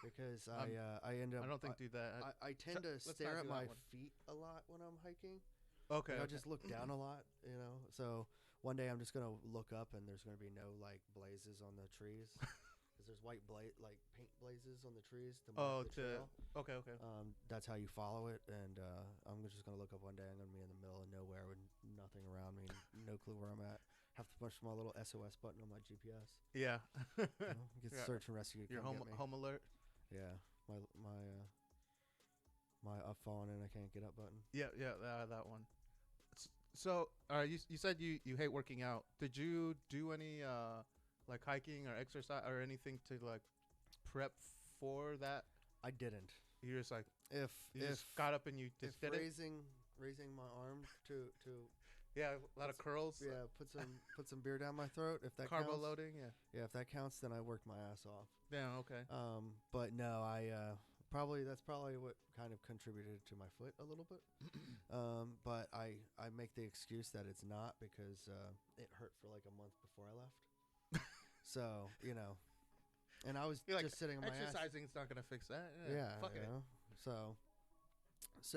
Because I end up. I don't think do that. I tend to stare at my feet a lot when I'm hiking. Okay. I just look down a lot, you know. So one day I'm just gonna look up and there's gonna be no like blazes on the trees because there's white like paint blazes on the trees. To mark the trail. Okay. That's how you follow it. And I'm just gonna look up one day. I'm gonna be in the middle of nowhere with nothing around me, no clue where I'm at. Have to push my little SOS button on my GPS. Yeah. You know, get search and rescue. Your home alert. Yeah, my I've fallen and I can't get up button. Yeah, that one. So, you said you hate working out. Did you do any like hiking or exercise or anything to like prep for that? I didn't. You're just like if just got up and you just did raising my arm to yeah, a lot of curls. Yeah, put some beer down my throat. If that carbo counts. Loading. Yeah, if that counts, then I worked my ass off. Yeah. Okay. But no, that's probably what kind of contributed to my foot a little bit. But I make the excuse that it's not because it hurt for like a month before I left. So you know, and I was just sitting on my ass. Exercising is not gonna fix that. Yeah. Fuck it. Know? So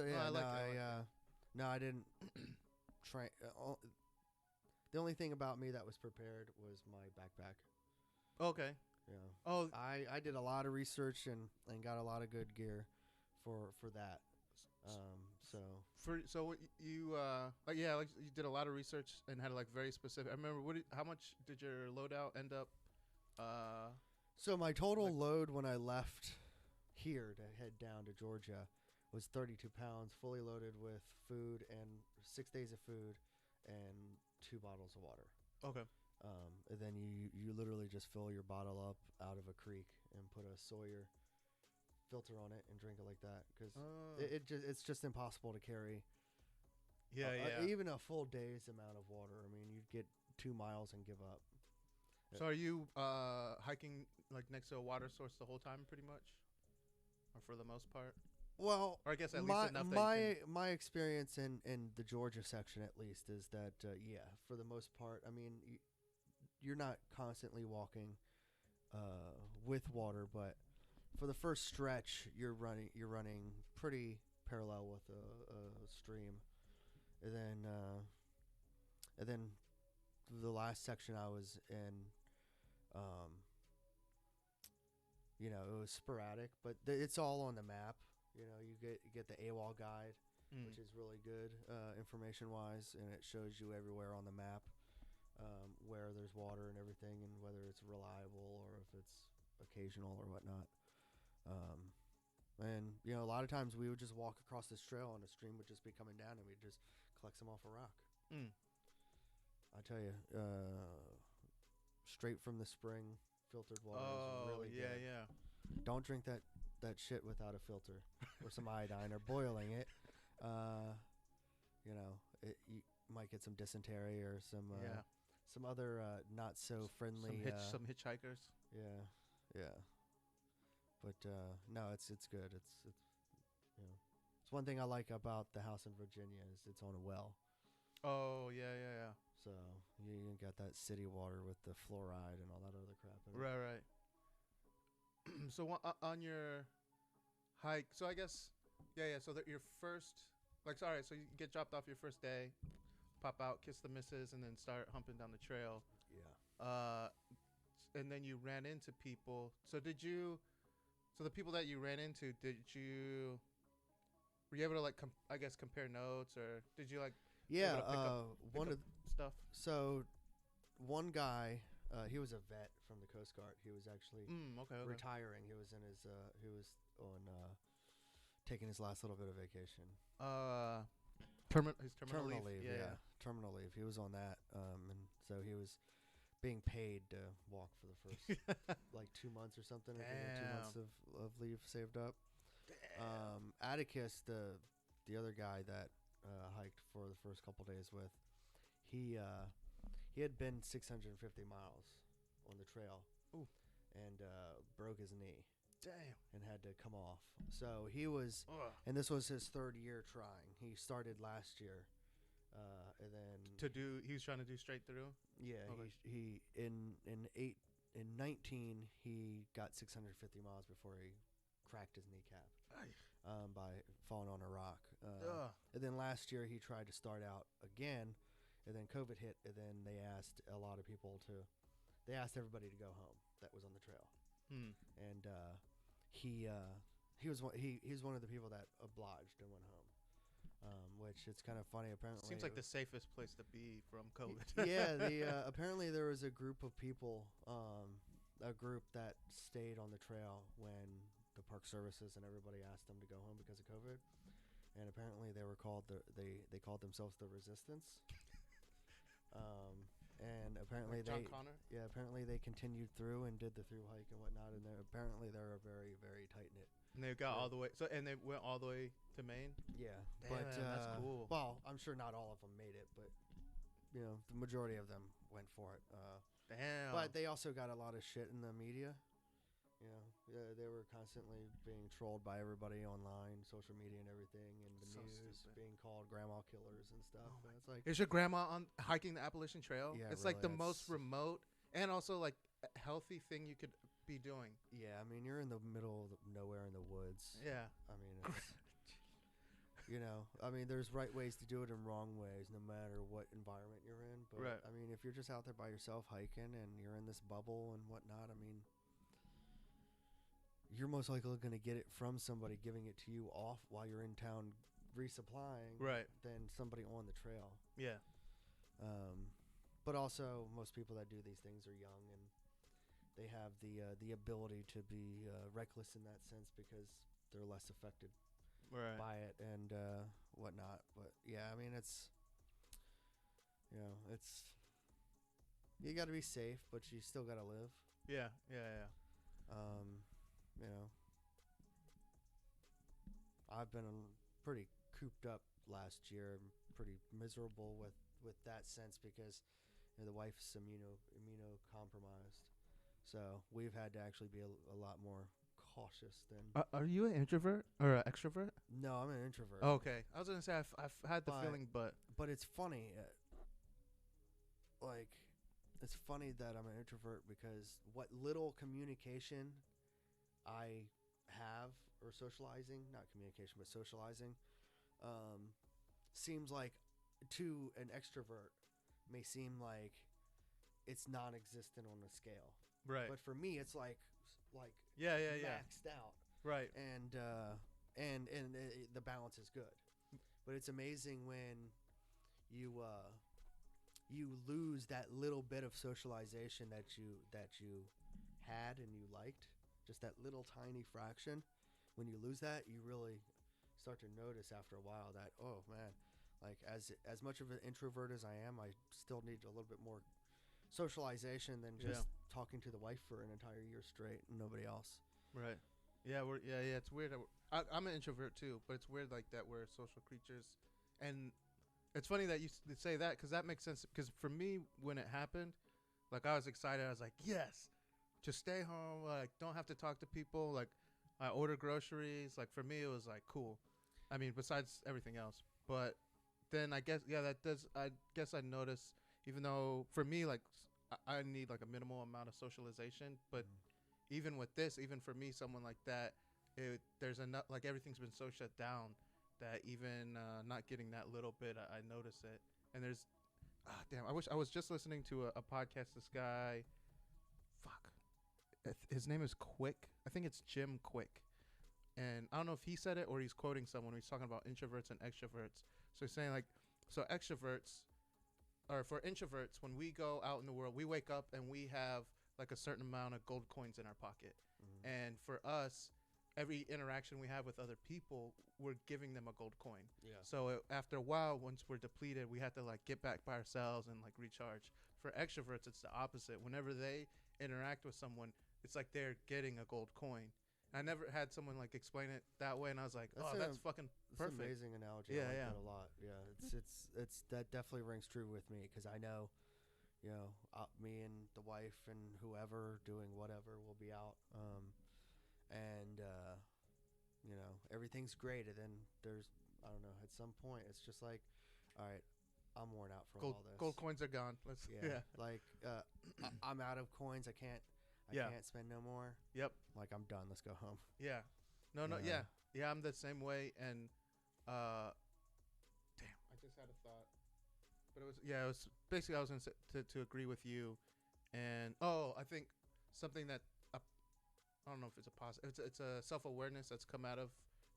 yeah. No, I didn't. The only thing about me that was prepared was my backpack. Okay. Yeah. Oh, I did a lot of research and got a lot of good gear for that. So you like you did a lot of research and had like very specific. I remember how much did your loadout end up? So my total load when I left here to head down to Georgia was 32 pounds, fully loaded with food and 6 days of food and 2 bottles of water. Okay. And then you literally just fill your bottle up out of a creek and put a Sawyer filter on it and drink it like that because it's just impossible to carry. Yeah. Even a full day's amount of water. I mean, you'd get 2 miles and give up. So are you hiking like next to a water source the whole time, pretty much, or for the most part? Well, or I guess at least enough that my experience in the Georgia section at least is that for the most part, I mean, you're not constantly walking with water, but for the first stretch, you're running pretty parallel with a stream, and then the last section I was in, you know, it was sporadic, but it's all on the map. You know, you get the AWOL guide, which is really good information wise, and it shows you everywhere on the map where there's water and everything, and whether it's reliable or if it's occasional or whatnot. And you know, a lot of times we would just walk across this trail and a stream would just be coming down, and we'd just collect some off a rock. I tell you, straight from the spring, filtered water is really good. Yeah. Don't drink that shit without a filter or some iodine or boiling it. You know, you might get some dysentery or some other not so friendly. Some hitchhikers. Yeah. But no, it's good. It's you know, it's one thing I like about the house in Virginia is it's on a well. Oh yeah. So you got that city water with the fluoride and all that other crap in it. Right. So on your hike, so I guess so that your first, like, sorry, so you get dropped off your first day, pop out, kiss the missus, and then start humping down the trail. Yeah. And then you ran into people. So the people that you ran into, were you able to, like, I guess compare notes, or did you, like, yeah, pick up stuff? So one guy, he was a vet from the Coast Guard. He was actually retiring. He was in his taking his last little bit of vacation. His terminal leave. Yeah. Terminal leave. He was on that, and so he was being paid to walk for the first like 2 months or something. I think 2 months of leave saved up. Atticus, the other guy that hiked for the first couple days with, he had been 650 miles on the trail. Ooh. And broke his knee. Damn. And had to come off. So he was, and this was his third year trying. He started last year, and then he was trying to do straight through. Yeah, okay. he in 19 he got 650 miles before he cracked his kneecap by falling on a rock. And then last year he tried to start out again, and then COVID hit, and then they asked everybody to go home that was on the trail. And he was one of the people that obliged and went home. Which it's kind of funny. Apparently, seems like the safest place to be from COVID. Apparently there was a group of people, a group that stayed on the trail when the Park Services and everybody asked them to go home because of COVID, and apparently they were called they called themselves the Resistance. And apparently like John Connor? Yeah, apparently they continued through and did the thru-hike and whatnot, and they're a very, very tight knit. And they got all the way. And they went all the way to Maine. Yeah, damn, but that's cool. Well, I'm sure not all of them made it, but you know, the majority of them went for it. Damn. But they also got a lot of shit in the media. You know, they were constantly being trolled by everybody online, social media and everything, and the news being called grandma killers and stuff. And it's like, is your grandma on hiking the Appalachian Trail? Yeah, it's really, like the most remote and also like healthy thing you could be doing. Yeah, I mean, you're in the middle of nowhere in the woods. Yeah, I mean, it's, you know, I mean, there's right ways to do it and wrong ways, no matter what environment you're in. But I mean, if you're just out there by yourself hiking and you're in this bubble and whatnot, I mean, you're most likely going to get it from somebody giving it to you off while you're in town resupplying, than somebody on the trail. Yeah. But also, most people that do these things are young, and they have the ability to be reckless in that sense because they're less affected by it and whatnot. But yeah, I mean, it's, you know, it's, you got to be safe, but you still got to live. Yeah. You know, I've been pretty cooped up last year, pretty miserable with that sense because, you know, the wife's immunocompromised, so we've had to actually be a lot more cautious than. Are you an introvert or an extrovert? No, I'm an introvert. Oh, okay, I was gonna say I've had the feeling, but it's funny, like, it's funny that I'm an introvert because what little communication I have, or socializing, not communication, but socializing, seems like to an extrovert may seem like it's non-existent on the scale. Right. But for me, it's like yeah, maxed out. Right. And the balance is good. But it's amazing when you lose that little bit of socialization that you had and you liked, just that little tiny fraction. When you lose that, you really start to notice after a while that, oh man, like as much of an introvert as I am, I still need a little bit more socialization than just talking to the wife for an entire year straight and nobody else. Right. Yeah. It's weird. I'm an introvert too, but it's weird like that. We're social creatures, and it's funny that you say that because that makes sense. Because for me, when it happened, like I was excited. I was like, yes, just stay home. Like don't have to talk to people. Like I order groceries. Like for me, it was like cool. I mean, besides everything else, but then I guess that does. I guess I noticed, even though for me, like I need like a minimal amount of socialization, but even with this, even for me, someone like that, there's enough. Like everything's been so shut down that even not getting that little bit, I notice it. And there's, damn, I wish I was just listening to a podcast. This guy, fuck, his name is Quick. I think it's Jim Quick. And I don't know if he said it or he's quoting someone. He's talking about introverts and extroverts. So he's saying like, so extroverts, or for introverts, when we go out in the world, we wake up and we have like a certain amount of gold coins in our pocket. And for us, every interaction we have with other people, we're giving them a gold coin. Yeah. So after a while, once we're depleted, we have to like get back by ourselves and like recharge. For extroverts, it's the opposite. Whenever they interact with someone, it's like they're getting a gold coin. I never had someone like explain it that way, and I was like, that's fucking perfect. That's an amazing analogy. I like that a lot. Yeah, it's that definitely rings true with me because I know, me and the wife and whoever doing whatever will be out, and everything's great, and then there's, I don't know, at some point it's just like, all right, I'm worn out from all this. Gold coins are gone. Like I'm out of coins. I can't spend no more. Yep. Like I'm done. Let's go home. Yeah. No. Yeah. I'm the same way. And damn, I just had a thought. But it was basically I was going to agree with you. And I think something that I don't know if it's a positive. It's a self-awareness that's come out of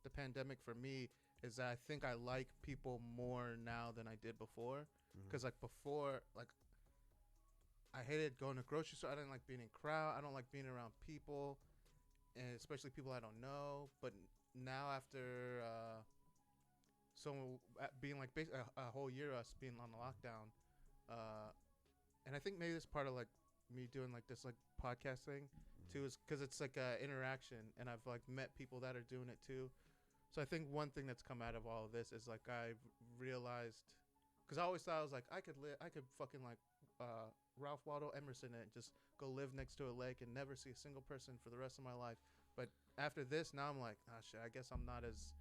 the pandemic for me is that I think I like people more now than I did before. Because like before, like I hated going to grocery store. I didn't like being in crowd. I don't like being around people, and especially people I don't know. But now after being like a whole year us being on the lockdown, and I think maybe this part of like me doing like this like podcast thing too is because it's like a interaction, and I've like met people that are doing it too. So I think one thing that's come out of all of this is like I've realized, because I always thought I was like I could fucking like Ralph Waldo Emerson it, just go live next to a lake and never see a single person for the rest of my life. But after this, now I'm like, shit, I guess I'm not as.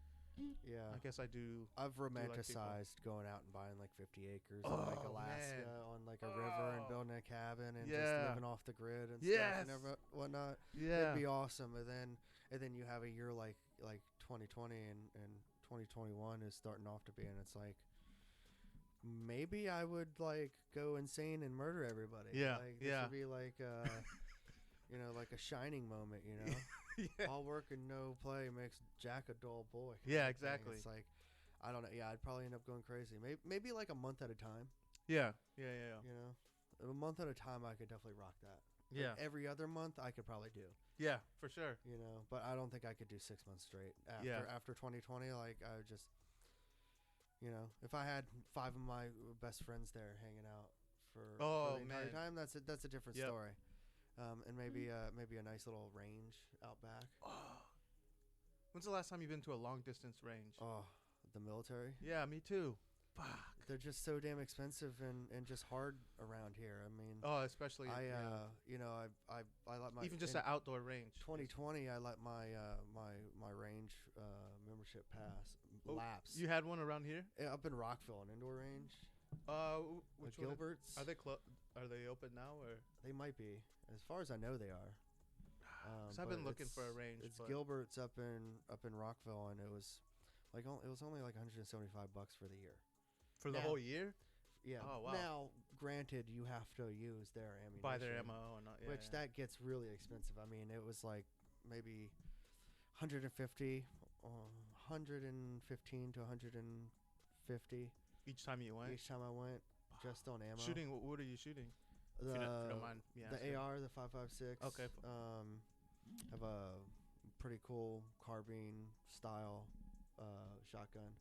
Yeah. I guess I do. I've romanticized going out and buying like 50 acres in like Alaska on like a river and building a cabin and just living off the grid and stuff and whatnot. Yeah. It'd be awesome. And then you have a year like 2020 and 2021 is starting off to be, and it's like, maybe I would like go insane and murder everybody. Yeah. Like, this would be like like a shining moment, All work and no play makes Jack a dull boy. Yeah, exactly. It's like, I don't know. Yeah, I'd probably end up going crazy. Maybe like a month at a time. Yeah. A month at a time, I could definitely rock that. Yeah. Like every other month, I could probably do. Yeah, for sure. But I don't think I could do 6 months straight. After 2020, like I would just, if I had 5 of my best friends there hanging out for the entire time, that's a different story. And maybe a nice little range out back. When's the last time you've been to a long distance range? The military? Yeah, me too. Fuck. They're just so damn expensive and just hard around here. I mean, especially I let my even just an outdoor range. 2020, I let my range membership lapse. You had one around here? Yeah, up in Rockville, an indoor range. Which Gilbert's? Are they open now or? They might be. As far as I know, they are. Because I've been looking for a range. It's Gilbert's up in Rockville, and it was only like $175 for the year. For the whole year? Yeah. Oh wow. Now, granted, you have to use their ammunition. Buy their ammo and which that gets really expensive. I mean, it was like maybe 150, 115 to 150 each time you went. Each time I went, just on ammo. Shooting. What are you shooting? The if you don't mind. the AR, the 5.56. Okay. Have a pretty cool carbine style shotgun.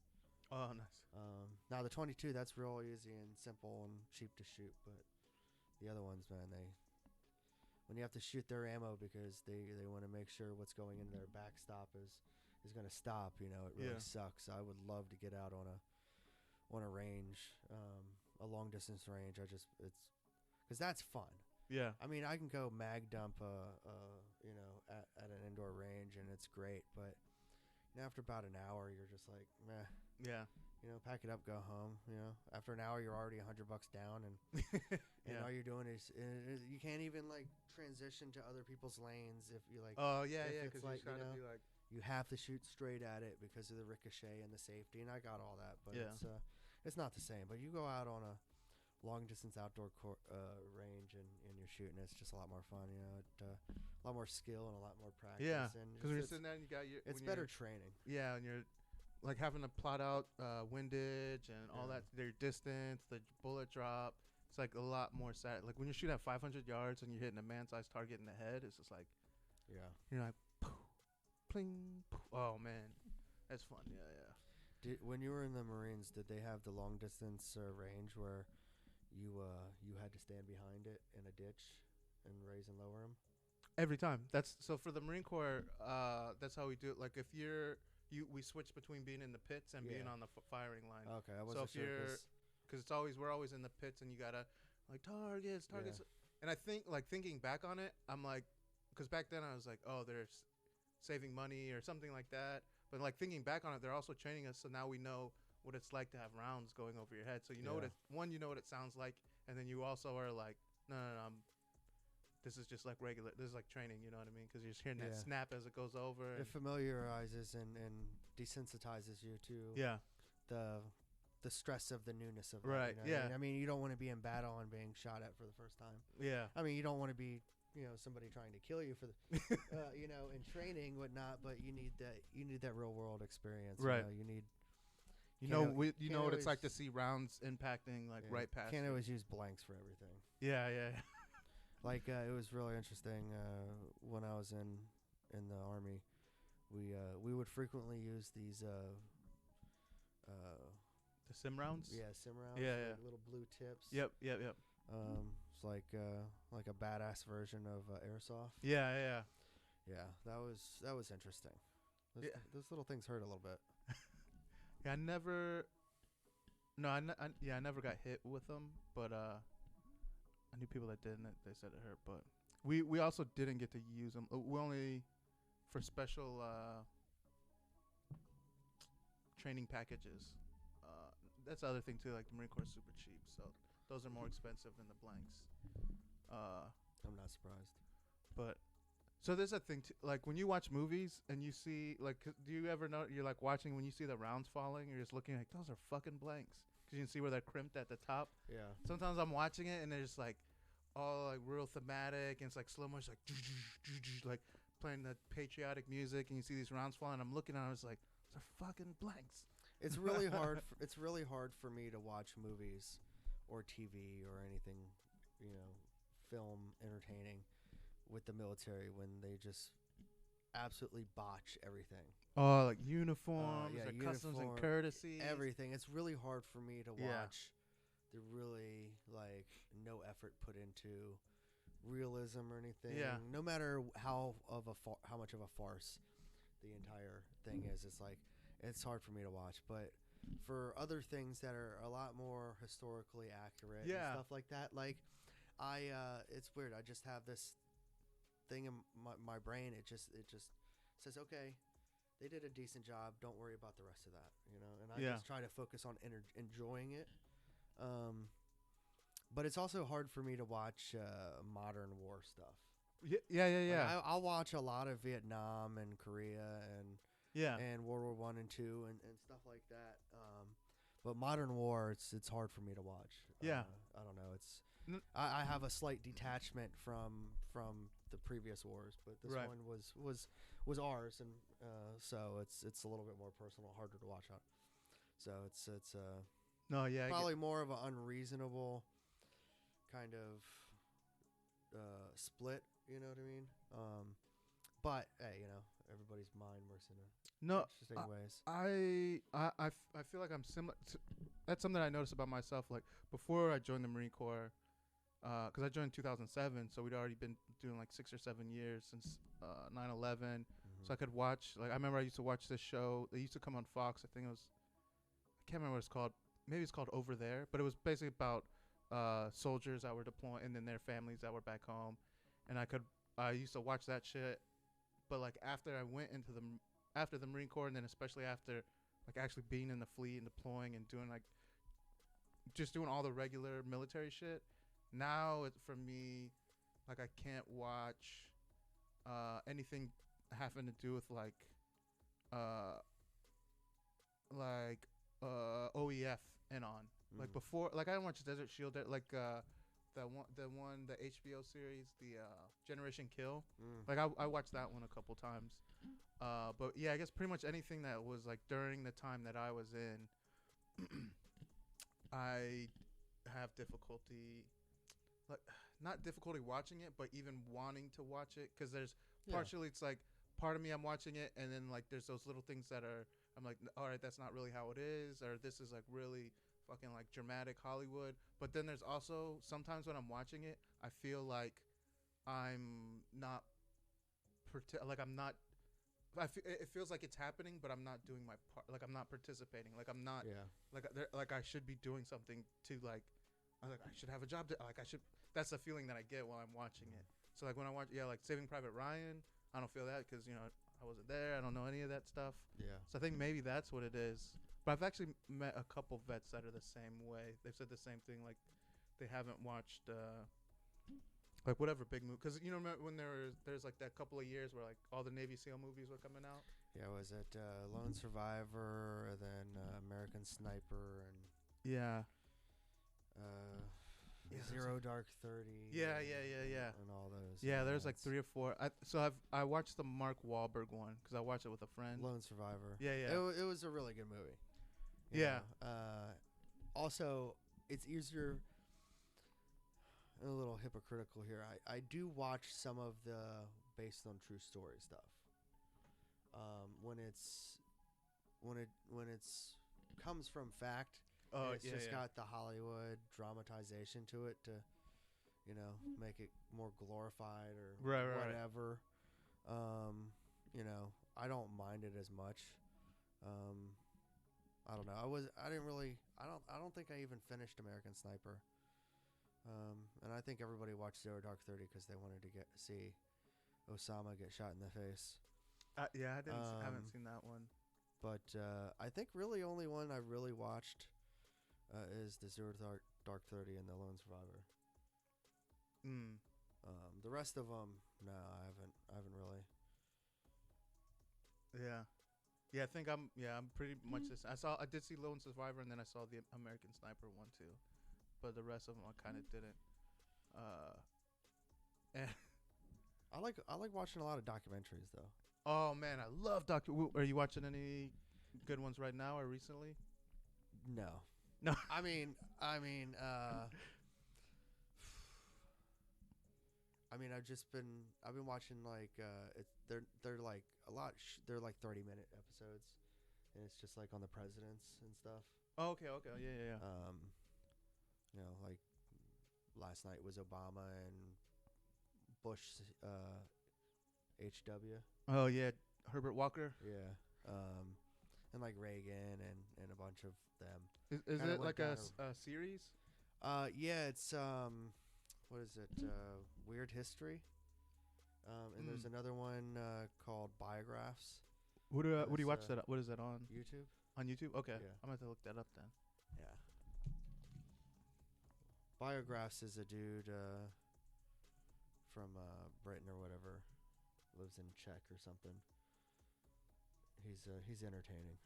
Oh, nice. Now the 22, that's real easy and simple and cheap to shoot, but the other ones, man, when you have to shoot their ammo because they want to make sure what's going into their backstop is going to stop, it really sucks. I would love to get out on a range, a long distance range. It's because that's fun. Yeah. I mean, I can go mag dump at an indoor range and it's great, but after about an hour you're just like, meh. Yeah. Pack it up, go home. After an hour, you're already $100 down, and all you're doing is you can't even like transition to other people's lanes if you like. Oh yeah, because like, be like, you have to shoot straight at it because of the ricochet and the safety, and I got all that, but it's not the same. But you go out on a long distance outdoor range and you're shooting, it's just a lot more fun. A lot more skill and a lot more practice. Yeah, and because when you're sitting there and you got your, it's better training. Yeah, and you're like having to plot out windage and all that, their distance, the bullet drop. It's like a lot more sad. Like when you shoot at 500 yards and you're hitting a man-sized target in the head, it's just like, you're like, poof, pling, poof. Oh man, that's fun. Yeah. When you were in the Marines, did they have the long distance range where you had to stand behind it in a ditch and raise and lower them? Every time. That's so for the Marine Corps. That's how we do it. Like if we switch between being in the pits and being on the firing line. Okay, I wasn't sure. Because we're always in the pits and you gotta like targets. Yeah. And I think like thinking back on it, I'm like, because back then I was like, oh, they're saving money or something like that. But like thinking back on it, they're also training us, so now we know what it's like to have rounds going over your head. So you know what you know what it sounds like, and then you also are like, no, this is just like regular. This is like training. You know what I mean? Because you're just hearing that snap as it goes over. It familiarizes and desensitizes you to the stress of the newness of it. Right. I mean, you don't want to be in battle and being shot at for the first time. Yeah. I mean, you don't want to be somebody trying to kill you for the in training, whatnot. But you need that real world experience. Right. You need. You know what it's like to see rounds impacting like right past. Can't always use blanks for everything. Yeah. Like it was really interesting when I was in the Army. We would frequently use these the sim rounds. Yeah, sim rounds. Yeah. Like little blue tips. Yep. It's like a badass version of airsoft. Yeah. Yeah, that was interesting. Those little things hurt a little bit. Yeah, I never got hit with them, but I knew people that did, and they said it hurt. But we also didn't get to use them. We only for special training packages. That's the other thing too. Like the Marine Corps is super cheap, so those are more expensive than the blanks. I'm not surprised. But so there's a thing like when you watch movies and you see like, do you ever know you're like watching when you see the rounds falling, you're just looking like those are fucking blanks because you can see where they're crimped at the top. Yeah. Sometimes I'm watching it and they're just like all like real thematic and it's like slow motion, like playing the patriotic music and you see these rounds falling. I'm looking at it, I was like, those are fucking blanks. It's really hard. It's really hard for me to watch movies or TV or anything, film entertaining with the military when they just absolutely botch everything. Oh, like uniforms, like customs and courtesy, everything. It's really hard for me to watch the really like no effort put into realism or anything. Yeah. No matter how much of a farce the entire thing is, it's hard for me to watch. But for other things that are a lot more historically accurate and stuff like that, like it's weird. I just have this thing in my brain. It just says, okay, they did a decent job. Don't worry about the rest of that, And I just try to focus on enjoying it. But it's also hard for me to watch modern war stuff. Yeah. Like I'll watch a lot of Vietnam and Korea and World War I and II and stuff like that. But modern war, it's hard for me to watch. Yeah. I don't know. It's N- I have a slight detachment from the previous wars, but this Right. one was ours, and so it's a little bit more personal, harder to watch out. So it's No, yeah, probably more of an unreasonable kind of split. You know what I mean? But hey, everybody's mind works in no. interesting ways. I feel like I'm similar. That's something I noticed about myself. Like before I joined the Marine Corps, because I joined in 2007, so we'd already been doing like 6 or 7 years since 9/11. So I could watch. Like I remember I used to watch this show. They used to come on Fox. I think it was. I can't remember what it's called. Maybe it's called Over There, but it was basically about soldiers that were deploying and then their families that were back home, and I used to watch that shit. But like after I went into after the Marine Corps, and then especially after like actually being in the fleet and deploying and doing like just doing all the regular military shit, now for me, like I can't watch anything having to do with uh like OEF and on. Like before, like I didn't watch Desert Shield, like the HBO series, the Generation Kill. Like I watched that one a couple times. But yeah, I guess pretty much anything that was like during the time that I was in, I have difficulty, like not difficulty watching it, but even wanting to watch it, because there's partially it's like part of me I'm watching it, and then like there's those little things that are I'm like, all right, that's not really how it is, or this is like really fucking like dramatic Hollywood. But then there's also sometimes when I'm watching it, I feel like I'm not like I'm not. It feels like it's happening, but I'm not doing my part. Like I'm not participating. Like I'm not. Like I should be doing something to like. I should have a job. Like I should. That's the feeling that I get while I'm watching it. So like when I watch, like Saving Private Ryan, I don't feel that because I wasn't there. I don't know any of that stuff. Yeah. So I think maybe that's what it is. But I've actually met a couple vets that are the same way. They've said the same thing. Like they haven't watched. Like whatever big movie, because remember when there's like that couple of years where like all the Navy SEAL movies were coming out. Yeah, was it Lone Survivor, and then American Sniper, and Yeah. Zero Dark 30. Yeah. And all those. Yeah, there's like 3 or 4. I watched the Mark Wahlberg one because I watched it with a friend. Lone Survivor. Yeah. It was a really good movie. Yeah. Also, it's easier. A little hypocritical here. I do watch some of the based on true story stuff. When it's comes from fact. It's just got the Hollywood dramatization to it to, make it more glorified or whatever. Right. I don't mind it as much. I don't know. I don't think I even finished American Sniper. And I think everybody watched Zero Dark 30 because they wanted to see Osama get shot in the face. Yeah, I haven't seen that one. But I think really only one I've really watched is the Zero Dark 30 and the Lone Survivor. The rest of them, no, I haven't really. Yeah, I think I'm pretty much this. I did see Lone Survivor, and then I saw the American Sniper one too. But the rest of them I kind of didn't. And I like watching a lot of documentaries though. Oh man, I love Are you watching any good ones right now or recently? No. I mean, I've been watching like they're like a lot. They're like 30-minute episodes, and it's just like on the presidents and stuff. Oh, okay, yeah. Like last night was Obama and Bush, HW. Oh yeah, Herbert Walker. Yeah, and like Reagan and a bunch of them. Is it like a series? Yeah, it's what is it? Weird History. And there's another one called Biographs. What do you watch that? What is that on? YouTube. On YouTube? Okay, Yeah. I'm gonna have to look that up then. Yeah. Biographs is a dude from Britain or whatever, lives in Czech or something. He's entertaining.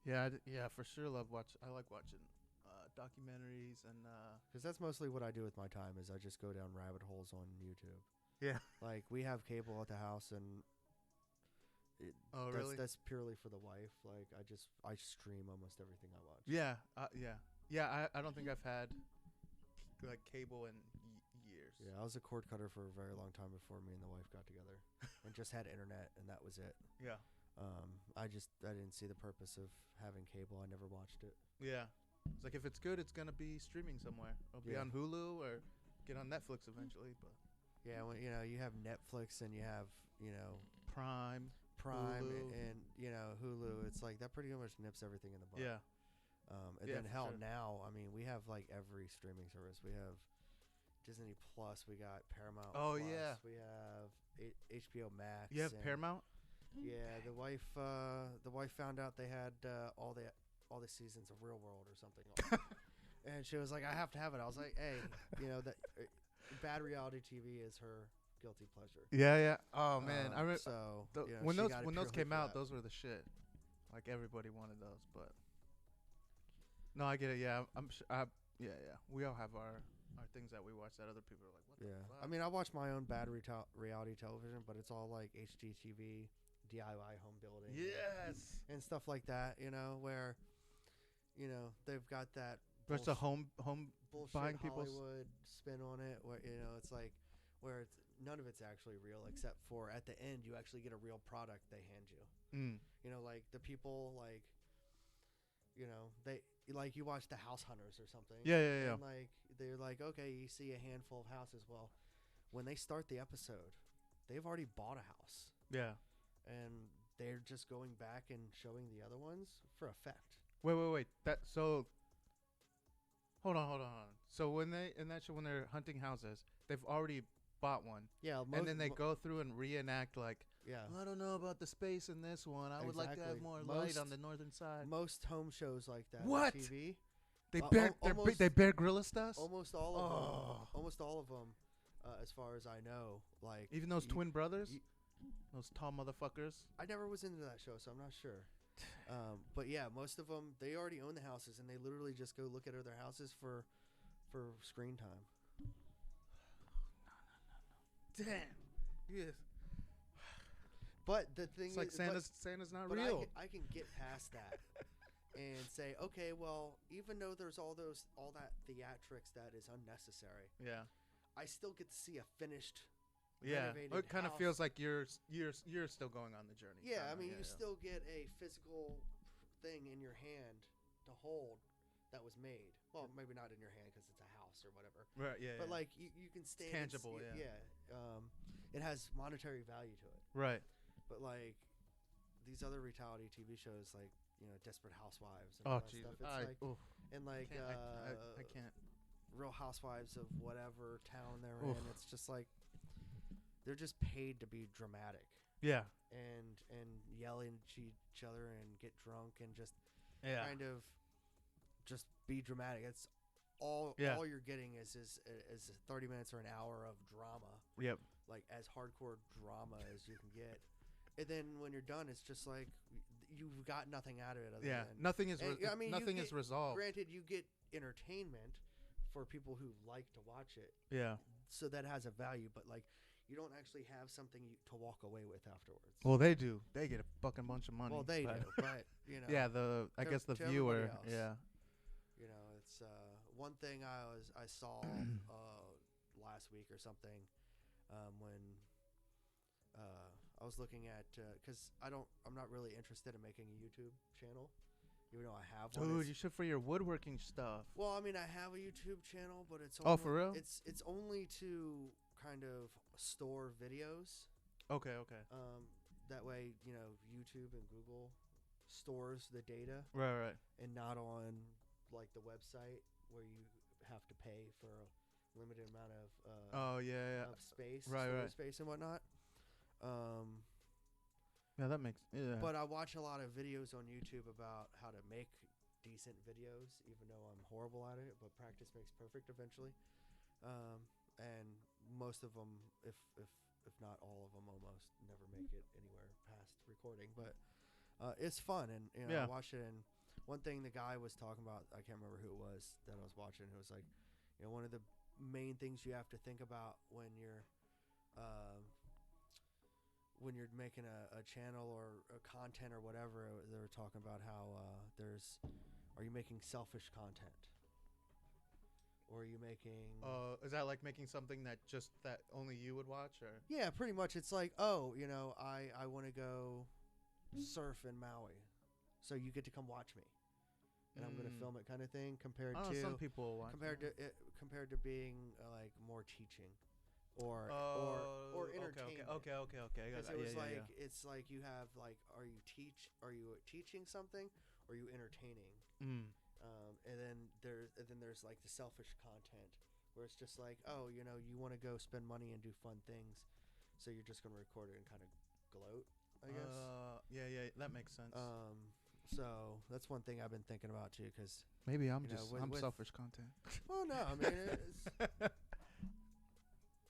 Yeah, yeah, for sure. I like watching documentaries and. Because that's mostly what I do with my time is I just go down rabbit holes on YouTube. Yeah. Like we have cable at the house, and Oh, really? that's purely for the wife. Like I stream almost everything I watch. Yeah. Yeah. I don't think I've had like cable in years. Yeah, I was a cord cutter for a very long time before me and the wife got together, and just had internet, and that was it. Yeah. I didn't see the purpose of having cable. I never watched it. Yeah. It's like if it's good, it's gonna be streaming somewhere. It'll be on Hulu or get on Netflix eventually. But yeah, when you have Netflix and you have Prime, Hulu. and Hulu, it's like that pretty much nips everything in the bud. Yeah. And then now, I mean, we have like every streaming service. We have Disney Plus. We got Paramount. Oh, Plus, yeah. We have HBO Max. You have Paramount? Yeah, the wife found out they had all the seasons of Real World or something, and she was like, "I have to have it." I was like, "Hey, that bad reality TV is her guilty pleasure." Yeah, yeah. Oh man, I remember. So when those came out, those were the shit. Like everybody wanted those, but no, I get it. Yeah, I'm sure. Yeah. We all have our things that we watch that other people are like, what the fuck? I mean, I watch my own bad reality television, but it's all like HGTV, DIY home building. Yes. And stuff like that, where, they've got that. There's a home bullshit buying people's Hollywood spin on it, where, it's like, where none of it's actually real, except for at the end, you actually get a real product they hand you. Like the people, like, they, like you watch The House Hunters or something. Yeah. And like they're like, okay, you see a handful of houses. Well, when they start the episode, they've already bought a house. Yeah. And they're just going back and showing the other ones for effect. Wait. Hold on. So when they're hunting houses, they've already bought one. Yeah. And then they go through and reenact like, yeah, I don't know about the space in this one. I would like to have more light on the northern side. Most home shows like that What? on TV. They Bear Grylls us? Almost all of them. Almost all of them, as far as I know. Like even those twin brothers, those tall motherfuckers. I never was into that show, so I'm not sure. But yeah, most of them, they already own the houses, and they literally just go look at other houses for screen time. No. Damn. Yes. But the thing is, like Santa's not real. I can get past that and say, okay, well, even though there's all that theatrics that is unnecessary, yeah, I still get to see a finished. Yeah, it kind of feels like you're still going on the journey. Yeah, I mean, you still get a physical thing in your hand to hold that was made. Well, maybe not in your hand because it's a house or whatever. Right. Yeah. But like you can stand. It's tangible. Yeah. It has monetary value to it. Right. But like these other reality TV shows, like Desperate Housewives and all that Jesus. stuff. It's and like I can't. Real Housewives of whatever town they're in. It's just like they're just paid to be dramatic. Yeah. And yelling at each other and get drunk and just kind of just be dramatic. It's all you're getting is 30 minutes or an hour of drama. Yep. Like as hardcore drama as you can get. And then when you're done, it's just like you've got nothing out of it. Other than, nothing is. Nothing is resolved. Granted, you get entertainment for people who like to watch it. Yeah. So that has a value, but like you don't actually have something to walk away with afterwards. Well, they do. They get a fucking bunch of money. Well, they do, but Yeah, I guess the viewer. Yeah. It's one thing I saw last week or something when. I was looking at because I'm not really interested in making a YouTube channel, even though I have one. Dude, you should for your woodworking stuff. Well, I mean, I have a YouTube channel, but it's only, for real? It's only to kind of store videos. Okay. That way, YouTube and Google stores the data. Right. And not on like the website where you have to pay for a limited amount of of space, right, space and whatnot. Yeah, that makes But I watch a lot of videos on YouTube about how to make decent videos, even though I'm horrible at it. But practice makes perfect eventually. And most of them, if not all of them, almost never make it anywhere past recording. But it's fun, and I watch it, and one thing the guy was talking about, I can't remember who it was that I was watching. It was like, one of the main things you have to think about when you're making a channel or a content or whatever. They were talking about how are you making selfish content? Or are you making... is that like making something that only you would watch? Or Yeah, pretty much. It's like, I want to go surf in Maui, so you get to come watch me, and I'm going to film it, kind of thing. Compared to some people watch compared to being like more teaching, or entertainment. Okay. Because it was it's like you have like, are you teaching something, or are you entertaining? And then there's like the selfish content, where it's just like, you want to go spend money and do fun things, so you're just going to record it and kind of gloat, I guess. Yeah, that makes sense. So that's one thing I've been thinking about too, because maybe I'm selfish content. Well, no, I mean,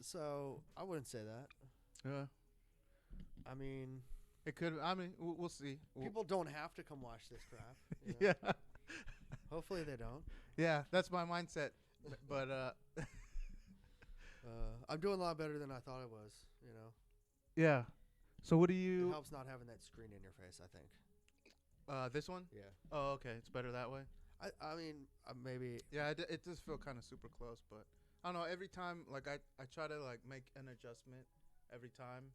so I wouldn't say that. Yeah. I mean, it could. I mean, we'll see. People don't have to come watch this crap. Yeah. Hopefully they don't. Yeah, that's my mindset. But I'm doing a lot better than I thought I was. Yeah. So what do you? It helps not having that screen in your face, I think. This one? Yeah. Oh, okay. It's better that way. I mean, maybe. Yeah, it does feel kind of super close, but I don't know. Every time, like I try to like make an adjustment every time.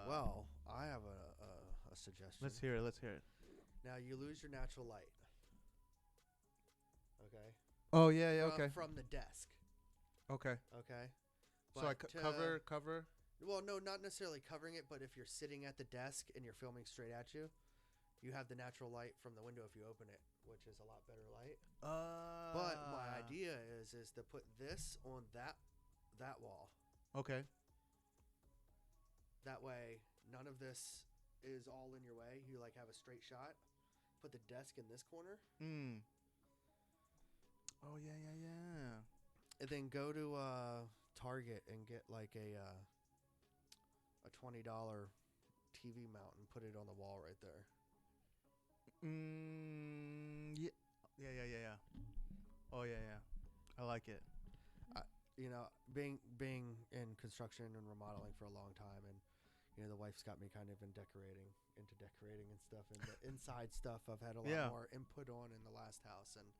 Well, I have a suggestion. Let's hear it. Now you lose your natural light. Okay. Oh yeah, okay. From the desk. Okay. But so I cover. Well, no, not necessarily covering it, but if you're sitting at the desk and you're filming straight at you, you have the natural light from the window if you open it, which is a lot better light. But my idea is to put this on that wall. Okay. That way, none of this is all in your way. You like have a straight shot. Put the desk in this corner. Oh yeah. And then go to Target and get like a $20 TV mount and put it on the wall right there. Yeah. Oh yeah. I like it. Being in construction and remodeling for a long time, and the wife's got me kind of into decorating and stuff, and the inside stuff I've had a lot more input on in the last house, and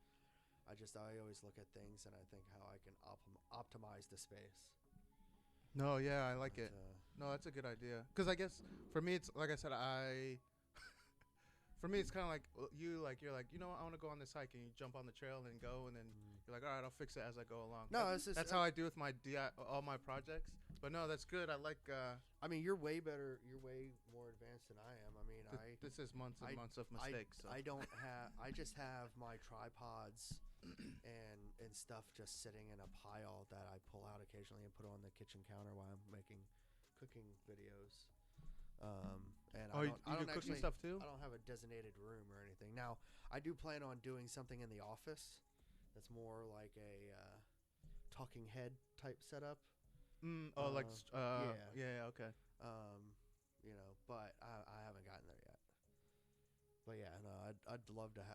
I always look at things and I think how I can optimize the space. No, yeah, I like it. No, that's a good idea. Because I guess for me, it's like I said, for me, it's kind of like you're like, I want to go on this hike, and you jump on the trail and then go, and then you're like, all right, I'll fix it as I go along. No, that's how I do with my all my projects. But no, that's good. I like. I mean, you're way better. You're way more advanced than I am. I mean, this is months and months of mistakes. I don't have. I just have my tripods and stuff just sitting in a pile that I pull out occasionally and put on the kitchen counter while I'm making cooking videos. And you do cooking stuff too? I don't have a designated room or anything. Now, I do plan on doing something in the office that's more like a talking head type setup. Yeah, okay. But I haven't gotten there yet. But yeah, no, I'd love to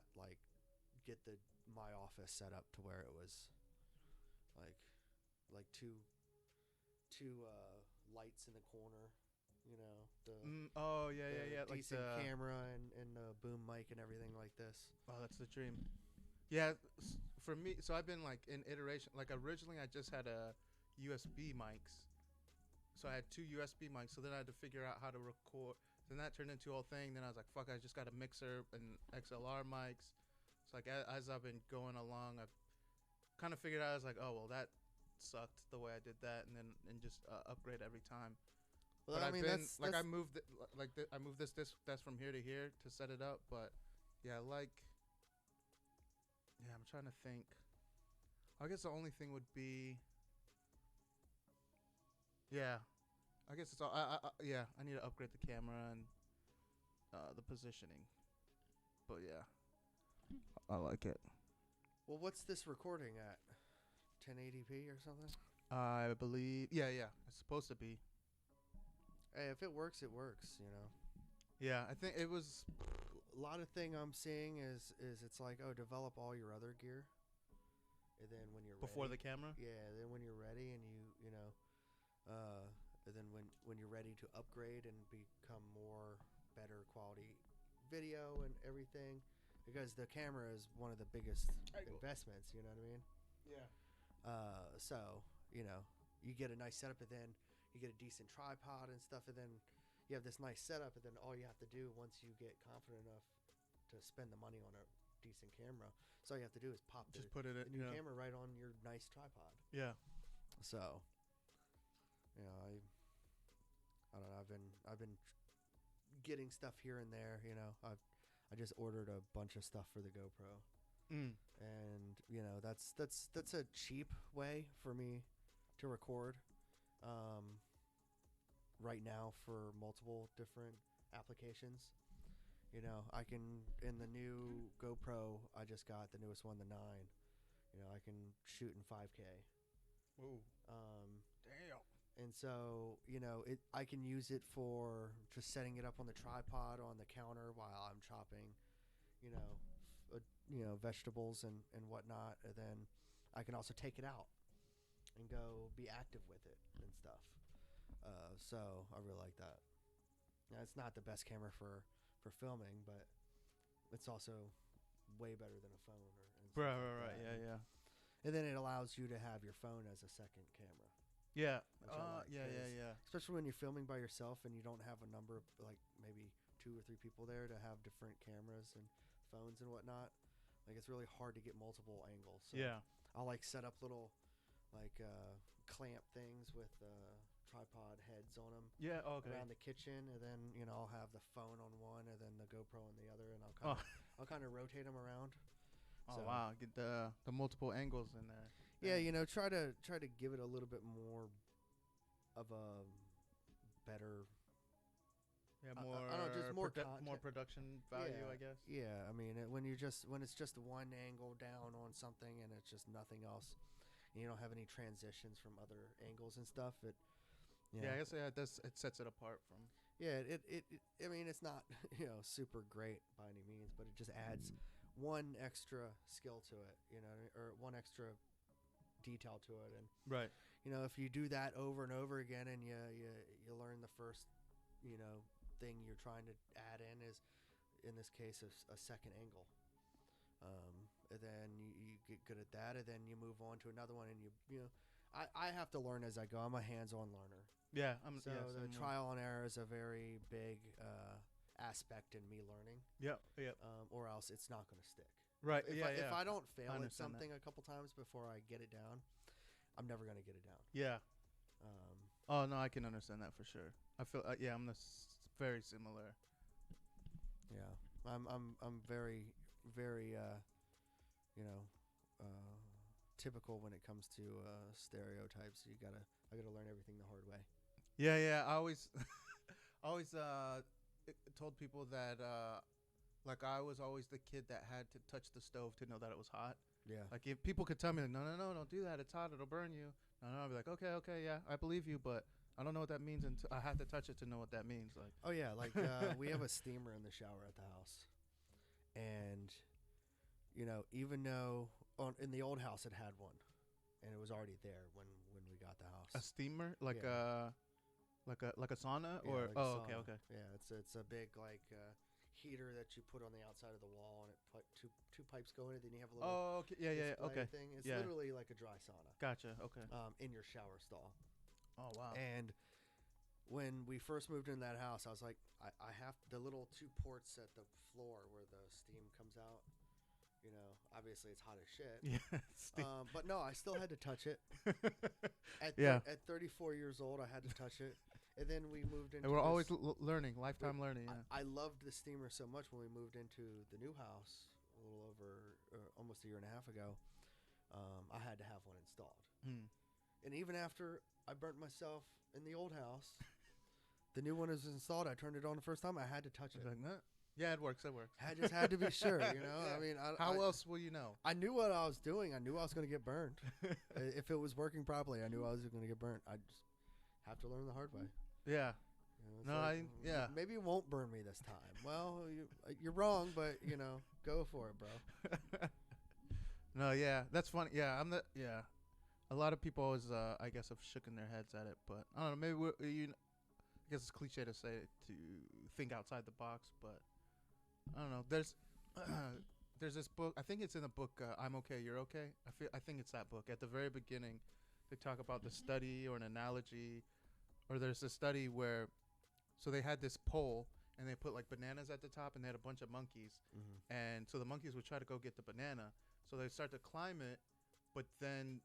get my office set up to where it was like two lights in the corner. Like decent camera and the boom mic and everything like this. Oh, that's the dream. Yeah, for me, so I've been like in iteration. Like originally, I just had a USB mics, so I had 2 USB mics. So then I had to figure out how to record. Then that turned into a whole thing. Then I was like, fuck, I just got a mixer and XLR mics. So like as I've been going along, I've kind of figured out. I was like, oh well, that sucked the way I did that, and then just upgrade every time. Well, but I mean, that's I moved I moved this that's from here to here to set it up. But yeah, I'm trying to think. I guess the only thing would be. Yeah, I guess it's all. I need to upgrade the camera and the positioning. But yeah, I like it. Well, what's this recording at? 1080p or something? I believe. Yeah. It's supposed to be. Hey, if it works, it works. Yeah, I think it was A lot of thing I'm seeing is it's like, oh, develop all your other gear, and then when you're before ready, the camera. yeah, then when you're ready and you know, and then when you're ready to upgrade and become more better quality video and everything, because the camera is one of the biggest investments. You know what I mean? Yeah. So you know, you get a nice setup, and then you get a decent tripod and stuff, and then you have this nice setup, and then all you have to do once you get confident enough to spend the money on a decent camera, so all you have to do is pop Just put it the in, new camera right on your nice tripod. Yeah. So, you know, I don't know. I've been getting stuff here and there. You know, I just ordered a bunch of stuff for the GoPro, and you know that's a cheap way for me to record. Right now for multiple different applications. You know, I can, in the new GoPro, I just got the newest one, the 9. You know, I can shoot in 5K. Ooh. Damn. And so, you know, I can use it for just setting it up on the tripod on the counter while I'm chopping, you know, vegetables and whatnot. And then I can also take it out and go be active with it and stuff. So I really like that. Now, it's not the best camera for filming, but it's also way better than a phone. Right. Yeah. And then it allows you to have your phone as a second camera. Yeah. Like, Yeah. Especially when you're filming by yourself and you don't have a number of, like, maybe 2 or 3 people there to have different cameras and phones and whatnot. Like, it's really hard to get multiple angles. So Yeah. I'll, like, set up little, like, clamp things with tripod heads on them. Yeah. Okay. Around the kitchen, and then you know I'll have the phone on one, and then the GoPro on the other, and I'll kind of rotate them around. Oh wow! Get the multiple angles in there. Yeah, you know, try to give it a little bit more of a better. Yeah, more. I don't know, just more more production value, yeah, I guess. Yeah, I mean, when it's just one angle down on something, and it's just nothing else, and you don't have any transitions from other angles and stuff. Yeah, I guess it sets it apart from. Yeah, I mean, it's not super great by any means, but it just adds one extra skill to it, you know, or one extra detail to it, and right. You know, if you do that over and over again, and you learn the first, thing you're trying to add in is, in this case, a second angle. And then you get good at that, and then you move on to another one, and I have to learn as I go. I'm a hands-on learner. Yeah, the trial and error is a very big aspect in me learning. Yep. Or else it's not going to stick. Right. If I don't fail at something a couple times before I get it down, I'm never going to get it down. Yeah. Oh no, I can understand that for sure. I feel I'm very similar. Yeah, I'm very very typical when it comes to stereotypes. I gotta learn everything the hard way. Yeah. I always told people that like I was always the kid that had to touch the stove to know that it was hot. Yeah. Like if people could tell me like, no, don't do that. It's hot. It'll burn you. No, I'd be like, okay, yeah, I believe you, but I don't know what that means until I have to touch it to know what that means. Like, oh yeah, like we have a steamer in the shower at the house, and even though in the old house it had one, and it was already there when we got the house. A steamer, like yeah. like a sauna, yeah, or like a sauna. Okay. Yeah, it's a big heater that you put on the outside of the wall, and it put two pipes go in it. Then you have a little okay, yeah, okay thing. It's literally like a dry sauna. Gotcha. Okay. In your shower stall. Oh wow. And when we first moved into that house, I was like, I have the little 2 ports at the floor where the steam comes out. Obviously it's hot as shit. Yeah. But no, I still had to touch it. At 34 years old, I had to touch it. And then we moved into. And we're always learning, lifetime learning. Yeah. I loved the steamer so much when we moved into the new house a little over almost a year and a half ago. I had to have one installed. And even after I burnt myself in the old house, the new one is installed. I turned it on the first time. I had to touch it. Like that? Yeah, it works. I just had to be sure, Yeah. I mean, how else will you know? I knew what I was doing. I knew I was going to get burned. If it was working properly, I knew I was going to get burnt. I just have to learn the hard way. Yeah. It's No, yeah. Maybe it won't burn me this time. Well, you're wrong, but go for it, bro. No, yeah, that's funny. Yeah, a lot of people always, I guess, have shooken their heads at it, but I don't know. Maybe I guess it's cliche to say to think outside the box, but I don't know. There's this book. I think it's in a book. I'm Okay, You're Okay. I think it's that book. At the very beginning, they talk about the study or an analogy, or there's a study where, so they had this pole and they put like bananas at the top and they had a bunch of monkeys, and so the monkeys would try to go get the banana. So they start to climb it, but then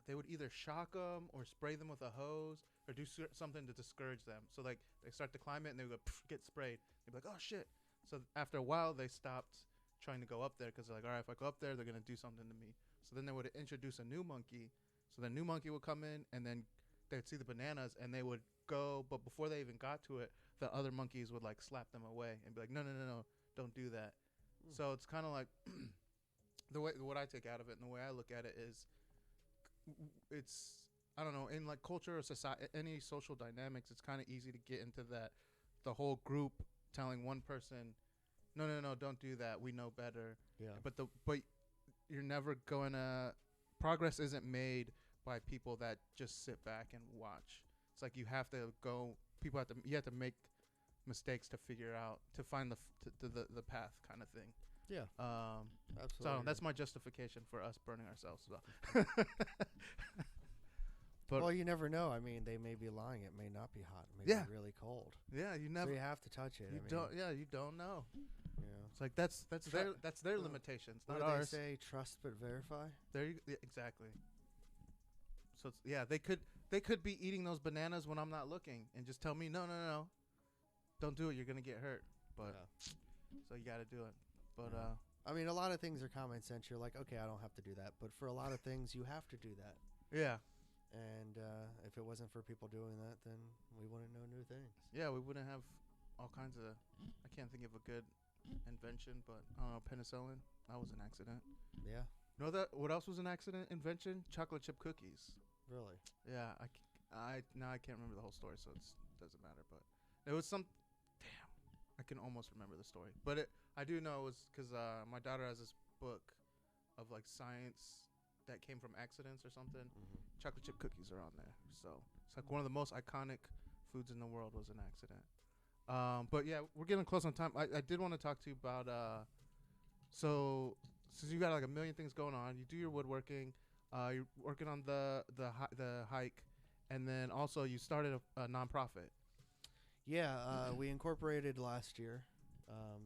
they would either shock them or spray them with a hose or do something to discourage them. So like they start to climb it and they would get sprayed. They'd be like, oh shit. So after a while they stopped trying to go up there because they're like, all right, if I go up there, they're going to do something to me. So then they would introduce a new monkey. So the new monkey would come in and then they'd see the bananas and they would go. But before they even got to it, the other monkeys would like slap them away and be like, no, don't do that. So it's kind of like what I take out of it and the way I look at it is it's, I don't know, in like culture or society, any social dynamics, it's kind of easy to get into that, the whole group telling one person, no, don't do that. We know better. Yeah. But you're never going to, progress isn't made by people that just sit back and watch. It's like you have to you have to make mistakes to figure out, to find the path kind of thing. Yeah. Absolutely. So that's my justification for us burning ourselves. So. But well, you never know. I mean, they may be lying. It may not be hot. It may be really cold. Yeah, you never. So you have to touch it. You don't. Yeah, you don't know. Yeah. It's like that's their limitations, not what ours. They say trust but verify. There you exactly. So they could be eating those bananas when I'm not looking and just tell me no, don't do it. You're gonna get hurt. But so you got to do it. But I mean, a lot of things are common sense. You're like, okay, I don't have to do that. But for a lot of things, you have to do that. Yeah. And if it wasn't for people doing that, then we wouldn't know new things. Yeah, we wouldn't have all kinds of. I can't think of a good invention, but I don't know, penicillin. That was an accident. Yeah. Know that? What else was an accident invention? Chocolate chip cookies. Really? Yeah. Now I can't remember the whole story, so it doesn't matter. But it was some. Damn, I can almost remember the story, but I do know it was because my daughter has this book of like science that came from accidents or something. Chocolate chip cookies are on there, so it's like one of the most iconic foods in the world was an accident. But yeah, we're getting close on time. I did want to talk to you about so since you got like a million things going on, you do your woodworking, you're working on the hike, and then also you started a nonprofit. Yeah, we incorporated last year,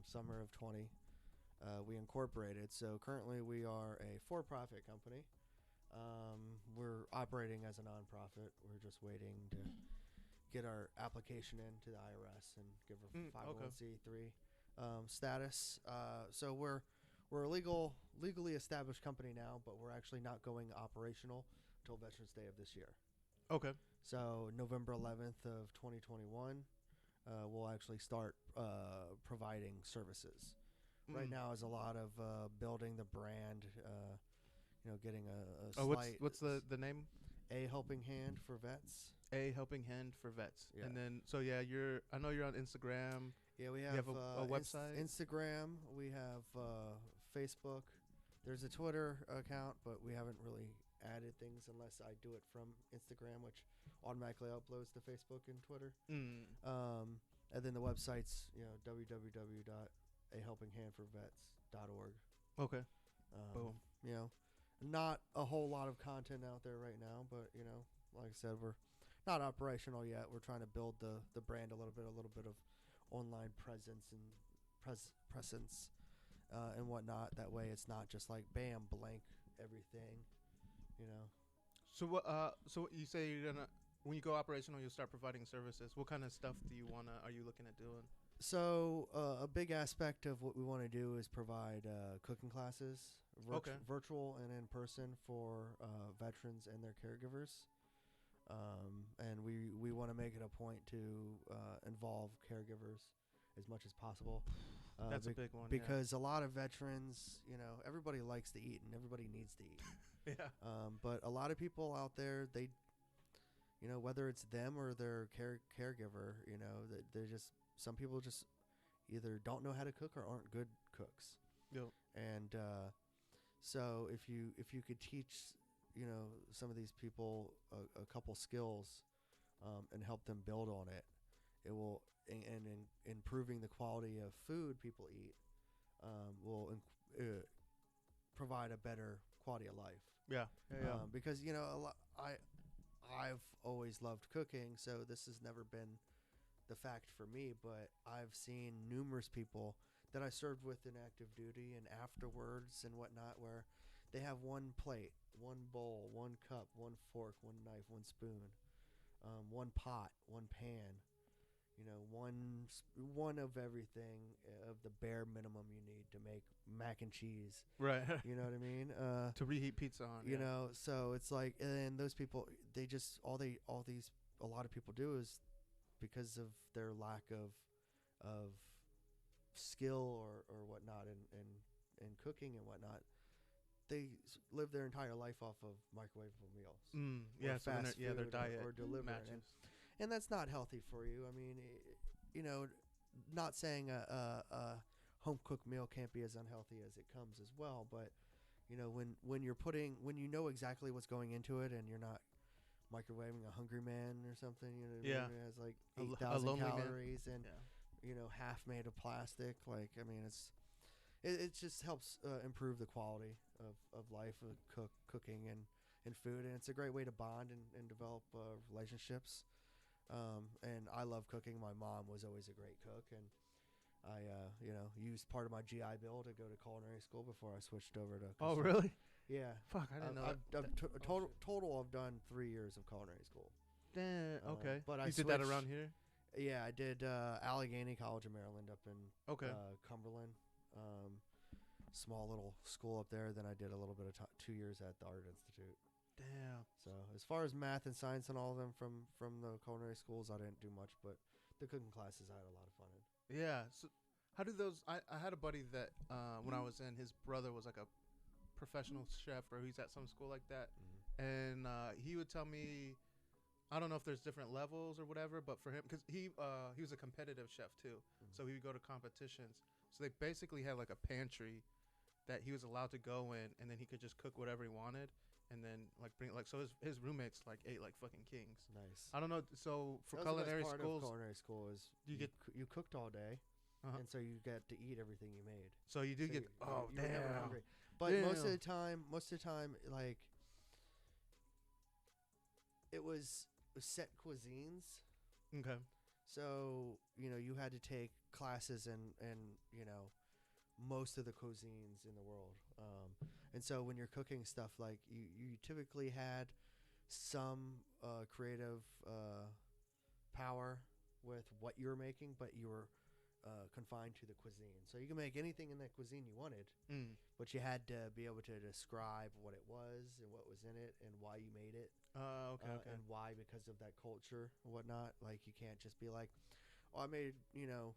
summer of 20. We incorporated, so currently we are a for-profit company. We're operating as a nonprofit. We're just waiting to get our application in to the IRS and give our 501c3 status. So we're a legally established company now, but we're actually not going operational until Veterans Day of this year. Okay. So November 11th of 2021, we'll actually start providing services. Right now is a lot of building the brand, getting a slight... What's the name? A Helping Hand for Vets. A Helping Hand for Vets. Yeah. And then, so yeah, I know you're on Instagram. Yeah, we you have a website? Instagram. We have Facebook. There's a Twitter account, but we haven't really added things unless I do it from Instagram, which automatically uploads to Facebook and Twitter. And then the website's, www.ahelpinghandforvets.org. Okay. Boom. Not a whole lot of content out there right now, but like I said, we're not operational yet. We're trying to build the brand a little bit of online presence and presence and whatnot. That way, it's not just like bam, blank everything. So what? So you say you're gonna, when you go operational, you'll start providing services. What kind of stuff are you looking at doing? So a big aspect of what we want to do is provide cooking classes, virtual and in person, for veterans and their caregivers. And we want to make it a point to involve caregivers as much as possible. That's a big one. Because a lot of veterans, everybody likes to eat and everybody needs to eat. Yeah. But a lot of people out there, they you know, whether it's them or their caregiver, you know, that they're just, some people just either don't know how to cook or aren't good cooks. Yep. And so if you could teach, you know, some of these people a couple skills and help them build on it, it will, and in improving the quality of food people eat will provide a better quality of life. Yeah. Because, you know, I've always loved cooking, so this has never been the fact for me, but I've seen numerous people that I served with in active duty and afterwards and whatnot, where they have one plate, one bowl, one cup, one fork, one knife, one spoon, one pot, one pan, you know, one of everything, of the bare minimum you need to make mac and cheese. Right. You know what I mean? To reheat pizza on. You know, so it's like, and those people, they just, a lot of people do is because of their lack of skill or whatnot in cooking and whatnot, they live their entire life off of microwavable meals. Yeah, or so fast their food diet or delivery. matches. And that's not healthy for you. I mean, you know, not saying a home cooked meal can't be as unhealthy as it comes as well, but you know, when you know exactly what's going into it, and you're not microwaving a Hungry Man or something, you know what I mean? It has like 8,000 calories and you know, half made of plastic. Like, I mean, it just helps improve the quality of life of cooking and food, and it's a great way to bond and develop relationships. And I love cooking. My mom was always a great cook, and I you know, used part of my GI Bill to go to culinary school before I switched over to. Oh, really? Yeah. Fuck, I didn't know that. Total I've done 3 years of culinary school. Damn. Okay. But you I did that around here? Yeah, I did Allegheny College of Maryland up in Cumberland. Small little school up there. Then I did a little bit of 2 years at the Art Institute. Damn. So as far as math and science and all of them from the culinary schools, I didn't do much, but the cooking classes I had a lot of fun in. Yeah. So how do those? I had a buddy that when I was in, his brother was like a professional chef, or he's at some school like that, and he would tell me, I don't know if there's different levels or whatever, but for him, because he was a competitive chef too, so he would go to competitions. So they basically had like a pantry that he was allowed to go in, and then he could just cook whatever he wanted, and then like bring like, so his roommates like ate like fucking kings. Nice. I don't know. So for That was culinary the best part schools, of culinary school is you cooked all day, and so you get to eat everything you made. So you do get you were never hungry. But most of the time, like it was set cuisines. Okay. So, you know, you had to take classes and you know, most of the cuisines in the world. And so when you're cooking stuff, like you typically had some creative power with what you were making, but you were confined to the cuisine. So you can make anything in that cuisine you wanted, but you had to be able to describe what it was and what was in it and why you made it. Okay. And why, because of that culture and whatnot. Like, you can't just be like, oh, I made, you know,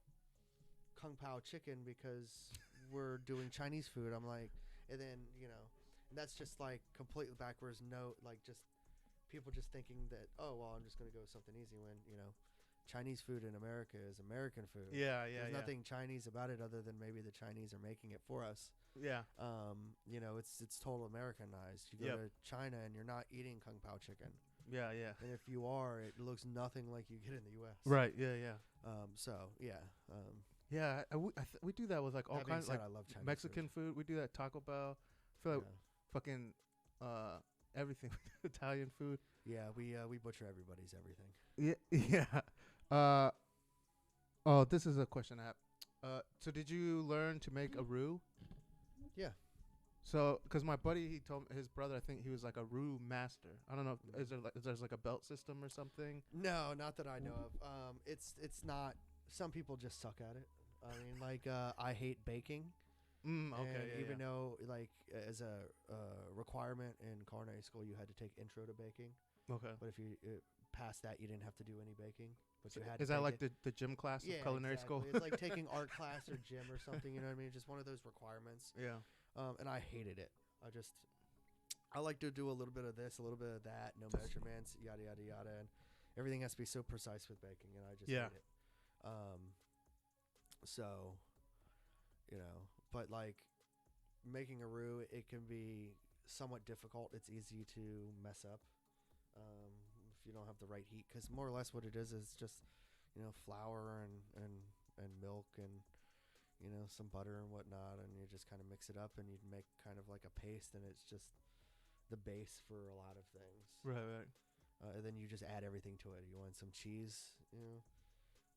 Kung Pao chicken because we're doing Chinese food. I'm like, and then, you know, and that's just like completely backwards. No, like, just people just thinking that, oh, well, I'm just going to go with something easy, when, you know, Chinese food in America is American food. Yeah. There's nothing Chinese about it other than maybe the Chinese are making it for us. Yeah. You know, it's total Americanized. You go to China and you're not eating Kung Pao chicken. Yeah. And if you are, it looks nothing like you get in the U.S. Right. Yeah. So yeah. Yeah. We do that with like all kinds of like I love Chinese Mexican food. We do that Taco Bell. I feel like fucking everything. Italian food. Yeah, we butcher everybody's everything. Yeah. Oh, this is a question I have. So did you learn to make a roux? Yeah. So, because my buddy, he told his brother, I think he was like a roux master. I don't know. Is there like a belt system or something? No, not that I know of. It's not. Some people just suck at it. I mean, like I hate baking. Okay. Even though, like, as a requirement in culinary school, you had to take intro to baking. Okay. But if you passed that, you didn't have to do any baking. But you had. Is that like the gym class of culinary school? It's like taking art class or gym or something. You know what I mean? Just one of those requirements. Yeah. And I hated it. I like to do a little bit of this, a little bit of that, no measurements, yada yada yada, and everything has to be so precise with baking, and I just hate it. So, but like making a roux, it can be somewhat difficult. It's easy to mess up if you don't have the right heat, because more or less what it is just flour and milk and some butter and whatnot, and you just kind of mix it up and you make kind of like a paste, and it's just the base for a lot of things. Right. And then you just add everything to it. You want some cheese,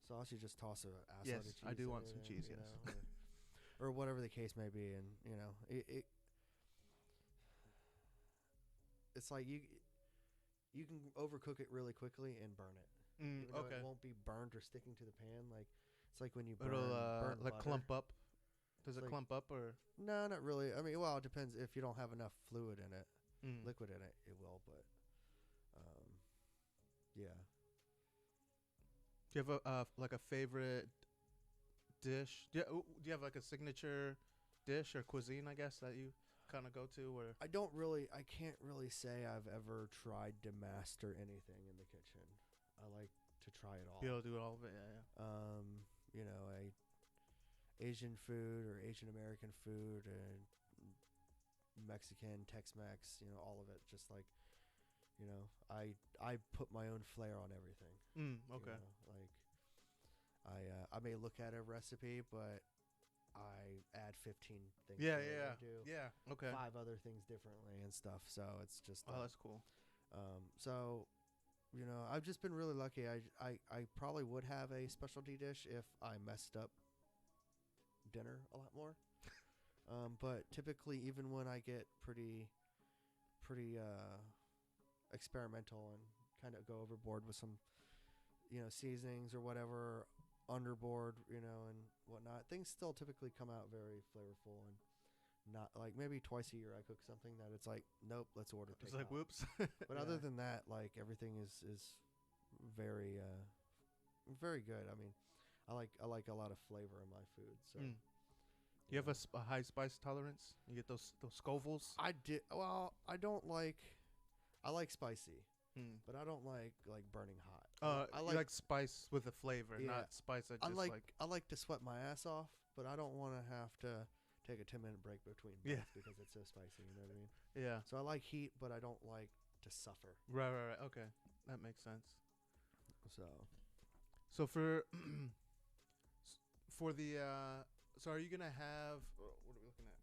sauce, you just toss a assad of cheese. Yes, I do want some cheese, yes. Or whatever the case may be, and it's like you can overcook it really quickly and burn it. Okay. It won't be burned or sticking to the pan. Like it's like when you burn, it'll burnt like butter. clump up. Does it clump up or? No, not really. I mean, well, it depends. If you don't have enough fluid in it, liquid in it, it will. But yeah. Do you have like a favorite dish? Do you have like a signature dish or cuisine, I guess, that you kind of go to? Or I can't really say I've ever tried to master anything in the kitchen. I like to try it all. Be able to do all of it, yeah. Asian food or Asian American food and Mexican, Tex-Mex, all of it. Just like, I put my own flair on everything. Okay. I may look at a recipe, but I add 15 things. Yeah. Okay. 5 other things differently and stuff. So it's just. That's cool. So, I've just been really lucky. I probably would have a specialty dish if I messed up dinner a lot more. But typically, even when I get pretty experimental and kind of go overboard with some, seasonings or whatever, underboard, and whatnot, things still typically come out very flavorful, and not like maybe twice a year I cook something that it's like, nope, let's order takeout. It's like, whoops. But other than that, like everything is very very good. I mean, I like a lot of flavor in my food. So you have a high spice tolerance? You get those Scovilles? I did. Well, I don't like. I like spicy, but I don't like burning hot. I like spice with a flavor, not spice that just I like to sweat my ass off, but I don't want to have to take a 10-minute break between bites because it's so spicy. You know what I mean? Yeah. So I like heat, but I don't like to suffer. Right. Okay, that makes sense. So for the so are you gonna have? What are we looking at?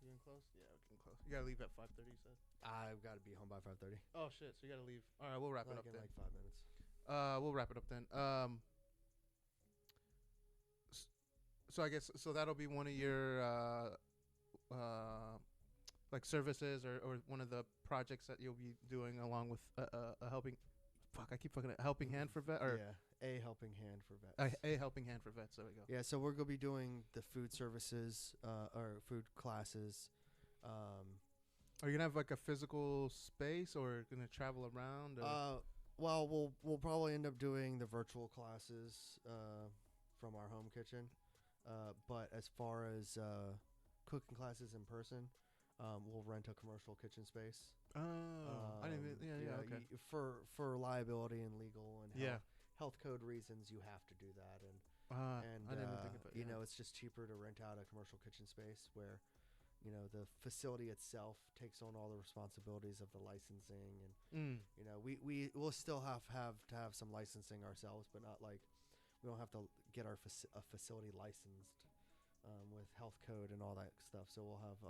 You getting close? Yeah, we're getting close. You gotta leave at 5:30. You said. I've got to be home by 5:30. Oh shit! So you gotta leave. All right, we'll wrap it up in then. Like 5 minutes. We'll wrap it up then. So I guess that'll be one of your like services or one of the projects that you'll be doing along with a helping. Fuck, I keep fucking it. Helping hand for vet or a helping hand for vets. A helping hand for vets. There we go. Yeah, so we're gonna be doing the food services or food classes. Are you gonna have like a physical space or gonna travel around? Well, we'll probably end up doing the virtual classes from our home kitchen. But as far as cooking classes in person, we'll rent a commercial kitchen space. Oh, I didn't even. Yeah. Okay. For liability and legal and health code reasons, you have to do that. And I didn't even think of it. It's just cheaper to rent out a commercial kitchen space where, the facility itself takes on all the responsibilities of the licensing, and we will still have to have some licensing ourselves, but not like we don't have to get our a facility licensed with health code and all that stuff. So we'll have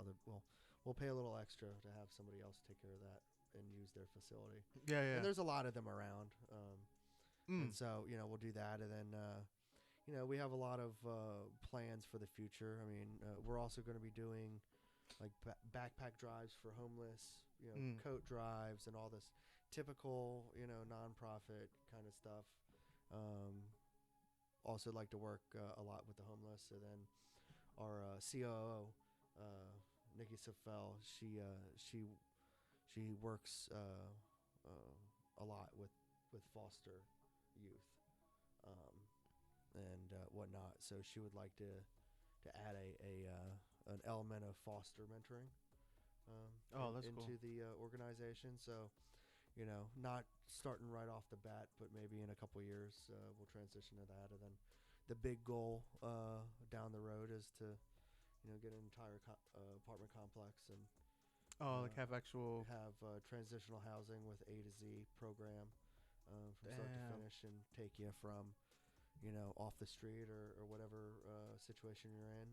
we'll pay a little extra to have somebody else take care of that and use their facility. Yeah. And there's a lot of them around, and so we'll do that, and then we have a lot of plans for the future. I mean, we're also going to be doing like backpack drives for homeless, coat drives and all this typical, nonprofit kind of stuff. Also like to work a lot with the homeless. And then our COO, Nikki Safel, she works a lot with foster youth and whatnot. So she would like to add an element of foster mentoring That's into cool. the organization. So, not starting right off the bat, but maybe in a couple years we'll transition to that. And then the big goal down the road is to, get an entire apartment complex and Oh, like have actual. have transitional housing with A to Z program from start to Damn. finish and take you from, off the street or whatever situation you're in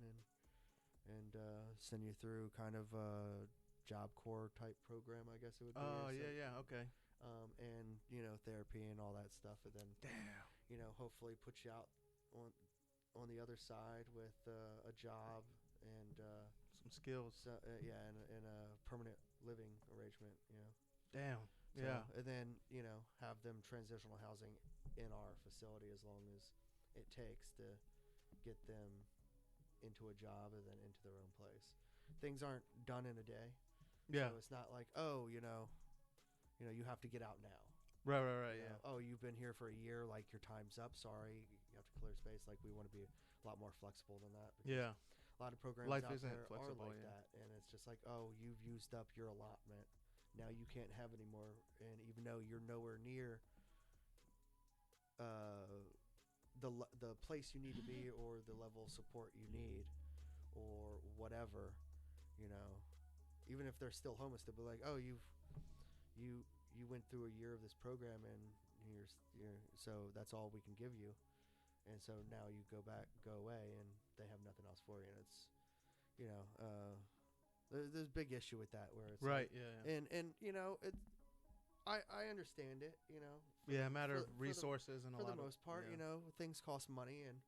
and send you through kind of a Job Corps type program, I guess it would be. Oh yeah, yeah. Okay. And therapy and all that stuff, and then Damn. hopefully put you out on the other side with a job and Some skills. yeah, and a permanent living arrangement. Damn. So, Yeah. and then have them transitional housing in our facility as long as it takes to get them into a job and then into their own place. Things aren't done in a day. Yeah. So it's not like, you have to get out now. Right. Right. Right. Yeah. Oh, you've been here for a year. Like, your time's up. Sorry, you have to clear space. Like, we want to be a lot more flexible than that. Yeah. A lot of programs Life out isn't there flexible, are like yeah. that, and it's just like, oh, you've used up your allotment. Now you can't have any more. And even though you're nowhere near the place you need to be or the level of support you need or whatever, even if they're still homeless, they'll be like, oh, you went through a year of this program and you're so that's all we can give you, and so now you go away and they have nothing else for you, and it's there's a big issue with that where it's Right. like, Yeah. and it I understand it, Yeah. A matter of for resources and a the lot of. most part, Yeah. things cost money, and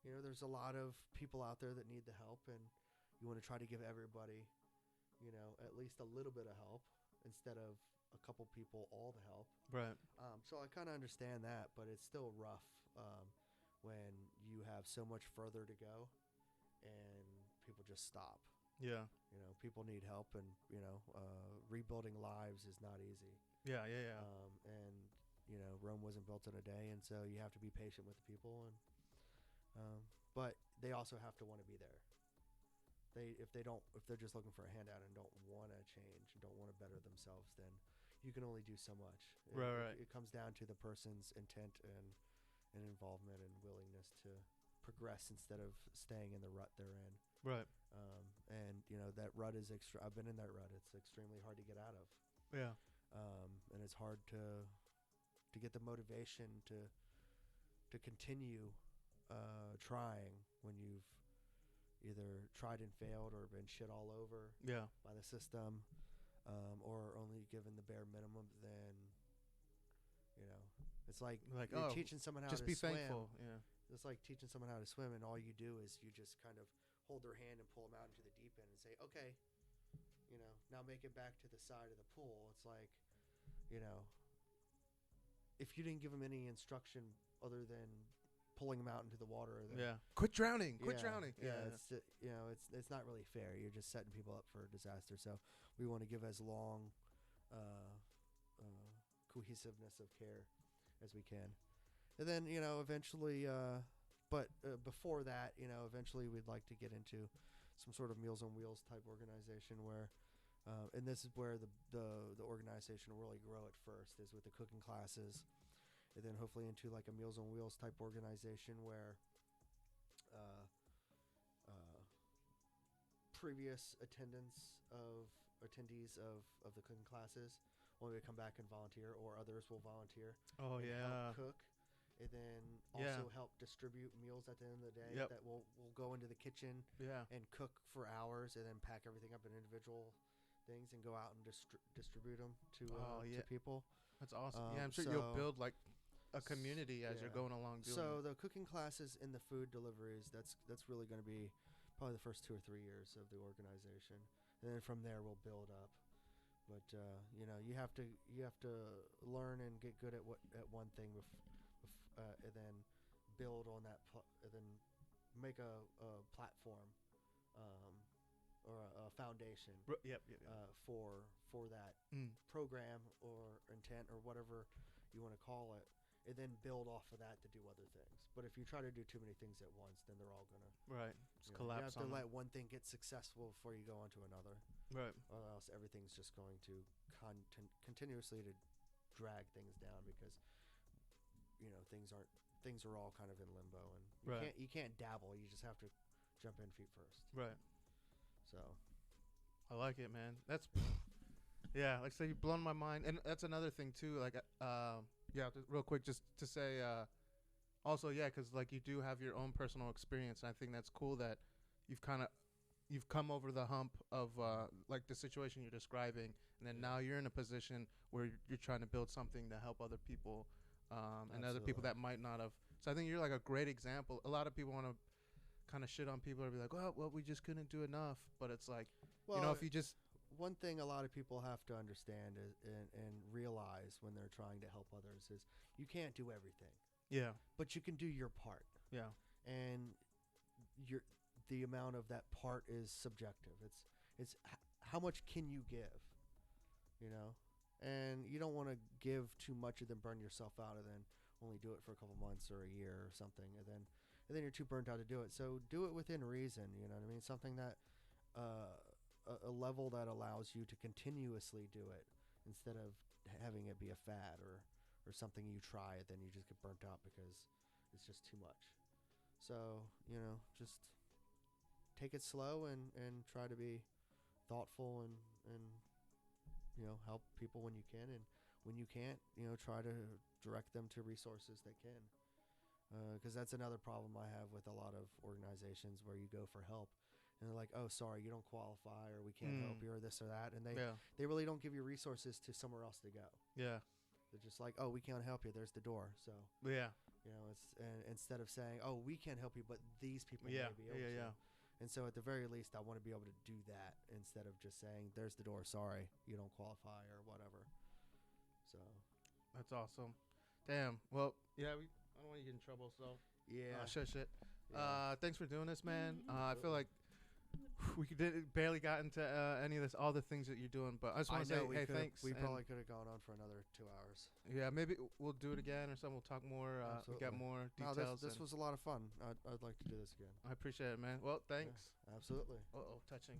there's a lot of people out there that need the help, and you want to try to give everybody at least a little bit of help instead of a couple people all the help. Right. So I kind of understand that, but it's still rough when you have so much further to go and people just stop. Yeah. People need help, and rebuilding lives is not easy. Yeah. Yeah. Yeah. And Rome wasn't built in a day, and so you have to be patient with the people, and but they also have to want to be there. If they're just looking for a handout and don't want to change and don't want to better themselves, then you can only do so much. Right. It comes down to the person's intent and involvement and willingness to progress instead of staying in the rut they're in. Right. And that rut is I've been in that rut. It's extremely hard to get out of. Yeah. And it's hard to get the motivation to continue trying when you've either tried and failed or been shit all over Yeah. by the system, or only given the bare minimum. Then it's like you're teaching someone how just to be swim. thankful. Yeah. It's like teaching someone how to swim, and all you do is you just kind of hold their hand and pull them out into the deep end and say, okay, now make it back to the side of the pool. It's like, if you didn't give them any instruction other than pulling them out into the water, then Yeah. Quit drowning. Quit drowning. Yeah, it's not really fair. You're just setting people up for disaster. So we want to give as long cohesiveness of care as we can, and then eventually. But before that, eventually we'd like to get into some sort of Meals on Wheels type organization where, and this is where the organization will really grow at first, is with the cooking classes, and then hopefully into like a Meals on Wheels type organization where previous attendees of the cooking classes will maybe come back and volunteer, or others will volunteer. Oh and yeah. help cook. And then also help distribute meals at the end of the day. Yep. That will go into the kitchen and cook for hours, and then pack everything up in individual things and go out and distribute them to people. That's awesome. Yeah, I'm sure you'll build like a community as you're going along doing So the cooking classes and the food deliveries, that's really going to be probably the first 2 or 3 years of the organization, and then from there we'll build up. But you have to learn and get good at one thing and then build on that, and then make a platform or a foundation for that program or intent or whatever you want to call it, and then build off of that to do other things. But if you try to do too many things at once, then they're all gonna collapse. You have to let one thing get successful before you go on to another. Right. Or else everything's just going to continuously to drag things down because things are all kind of in limbo, and you can't dabble. You just have to jump in feet first. Right. So I like it, man. That's yeah. Like I say, you've blown my mind, and that's another thing too. Like yeah, real quick, just to say also yeah, because like you do have your own personal experience. And I think that's cool that you've come over the hump of like the situation you're describing, and then now you're in a position where you're trying to build something to help other people, and other people that might not have. So I think you're like a great example. A lot of people want to kind of shit on people or be like, well, we just couldn't do enough. But it's like, if you just... One thing a lot of people have to understand and realize when they're trying to help others is you can't do everything. Yeah. But you can do your part. Yeah. And the amount of that part is subjective. It's how much can you give, and you don't want to give too much and then burn yourself out and then only do it for a couple months or a year or something, and then you're too burnt out to do it. So do it within reason. You know what I mean? Something that a level that allows you to continuously do it instead of having it be a fad or something you try and then you just get burnt out because it's just too much. So just take it slow and try to be thoughtful and help people when you can, and when you can't, try to direct them to resources that can. Because that's another problem I have with a lot of organizations where you go for help and they're like, oh, sorry, you don't qualify, or we can't help you, or this or that, and they really don't give you resources to somewhere else to go. Yeah. They're just like, oh, we can't help you, there's the door. So yeah, it's instead of saying, oh, we can't help you, but these people may be able to. Yeah. And so at the very least, I want to be able to do that instead of just saying, there's the door, sorry, you don't qualify or whatever. So that's awesome. Damn. Well, yeah, I don't want you to get in trouble, so yeah. Shit. Yeah. Thanks for doing this, man. I feel like we barely got into any of this, all the things that you're doing, but I just want to say, hey, thanks. We probably could have gone on for another 2 hours. Yeah, maybe we'll do it again or something. We'll talk more. We get more details. This was a lot of fun. I'd like to do this again. I appreciate it, man. Well, thanks. Yeah, absolutely. Touching.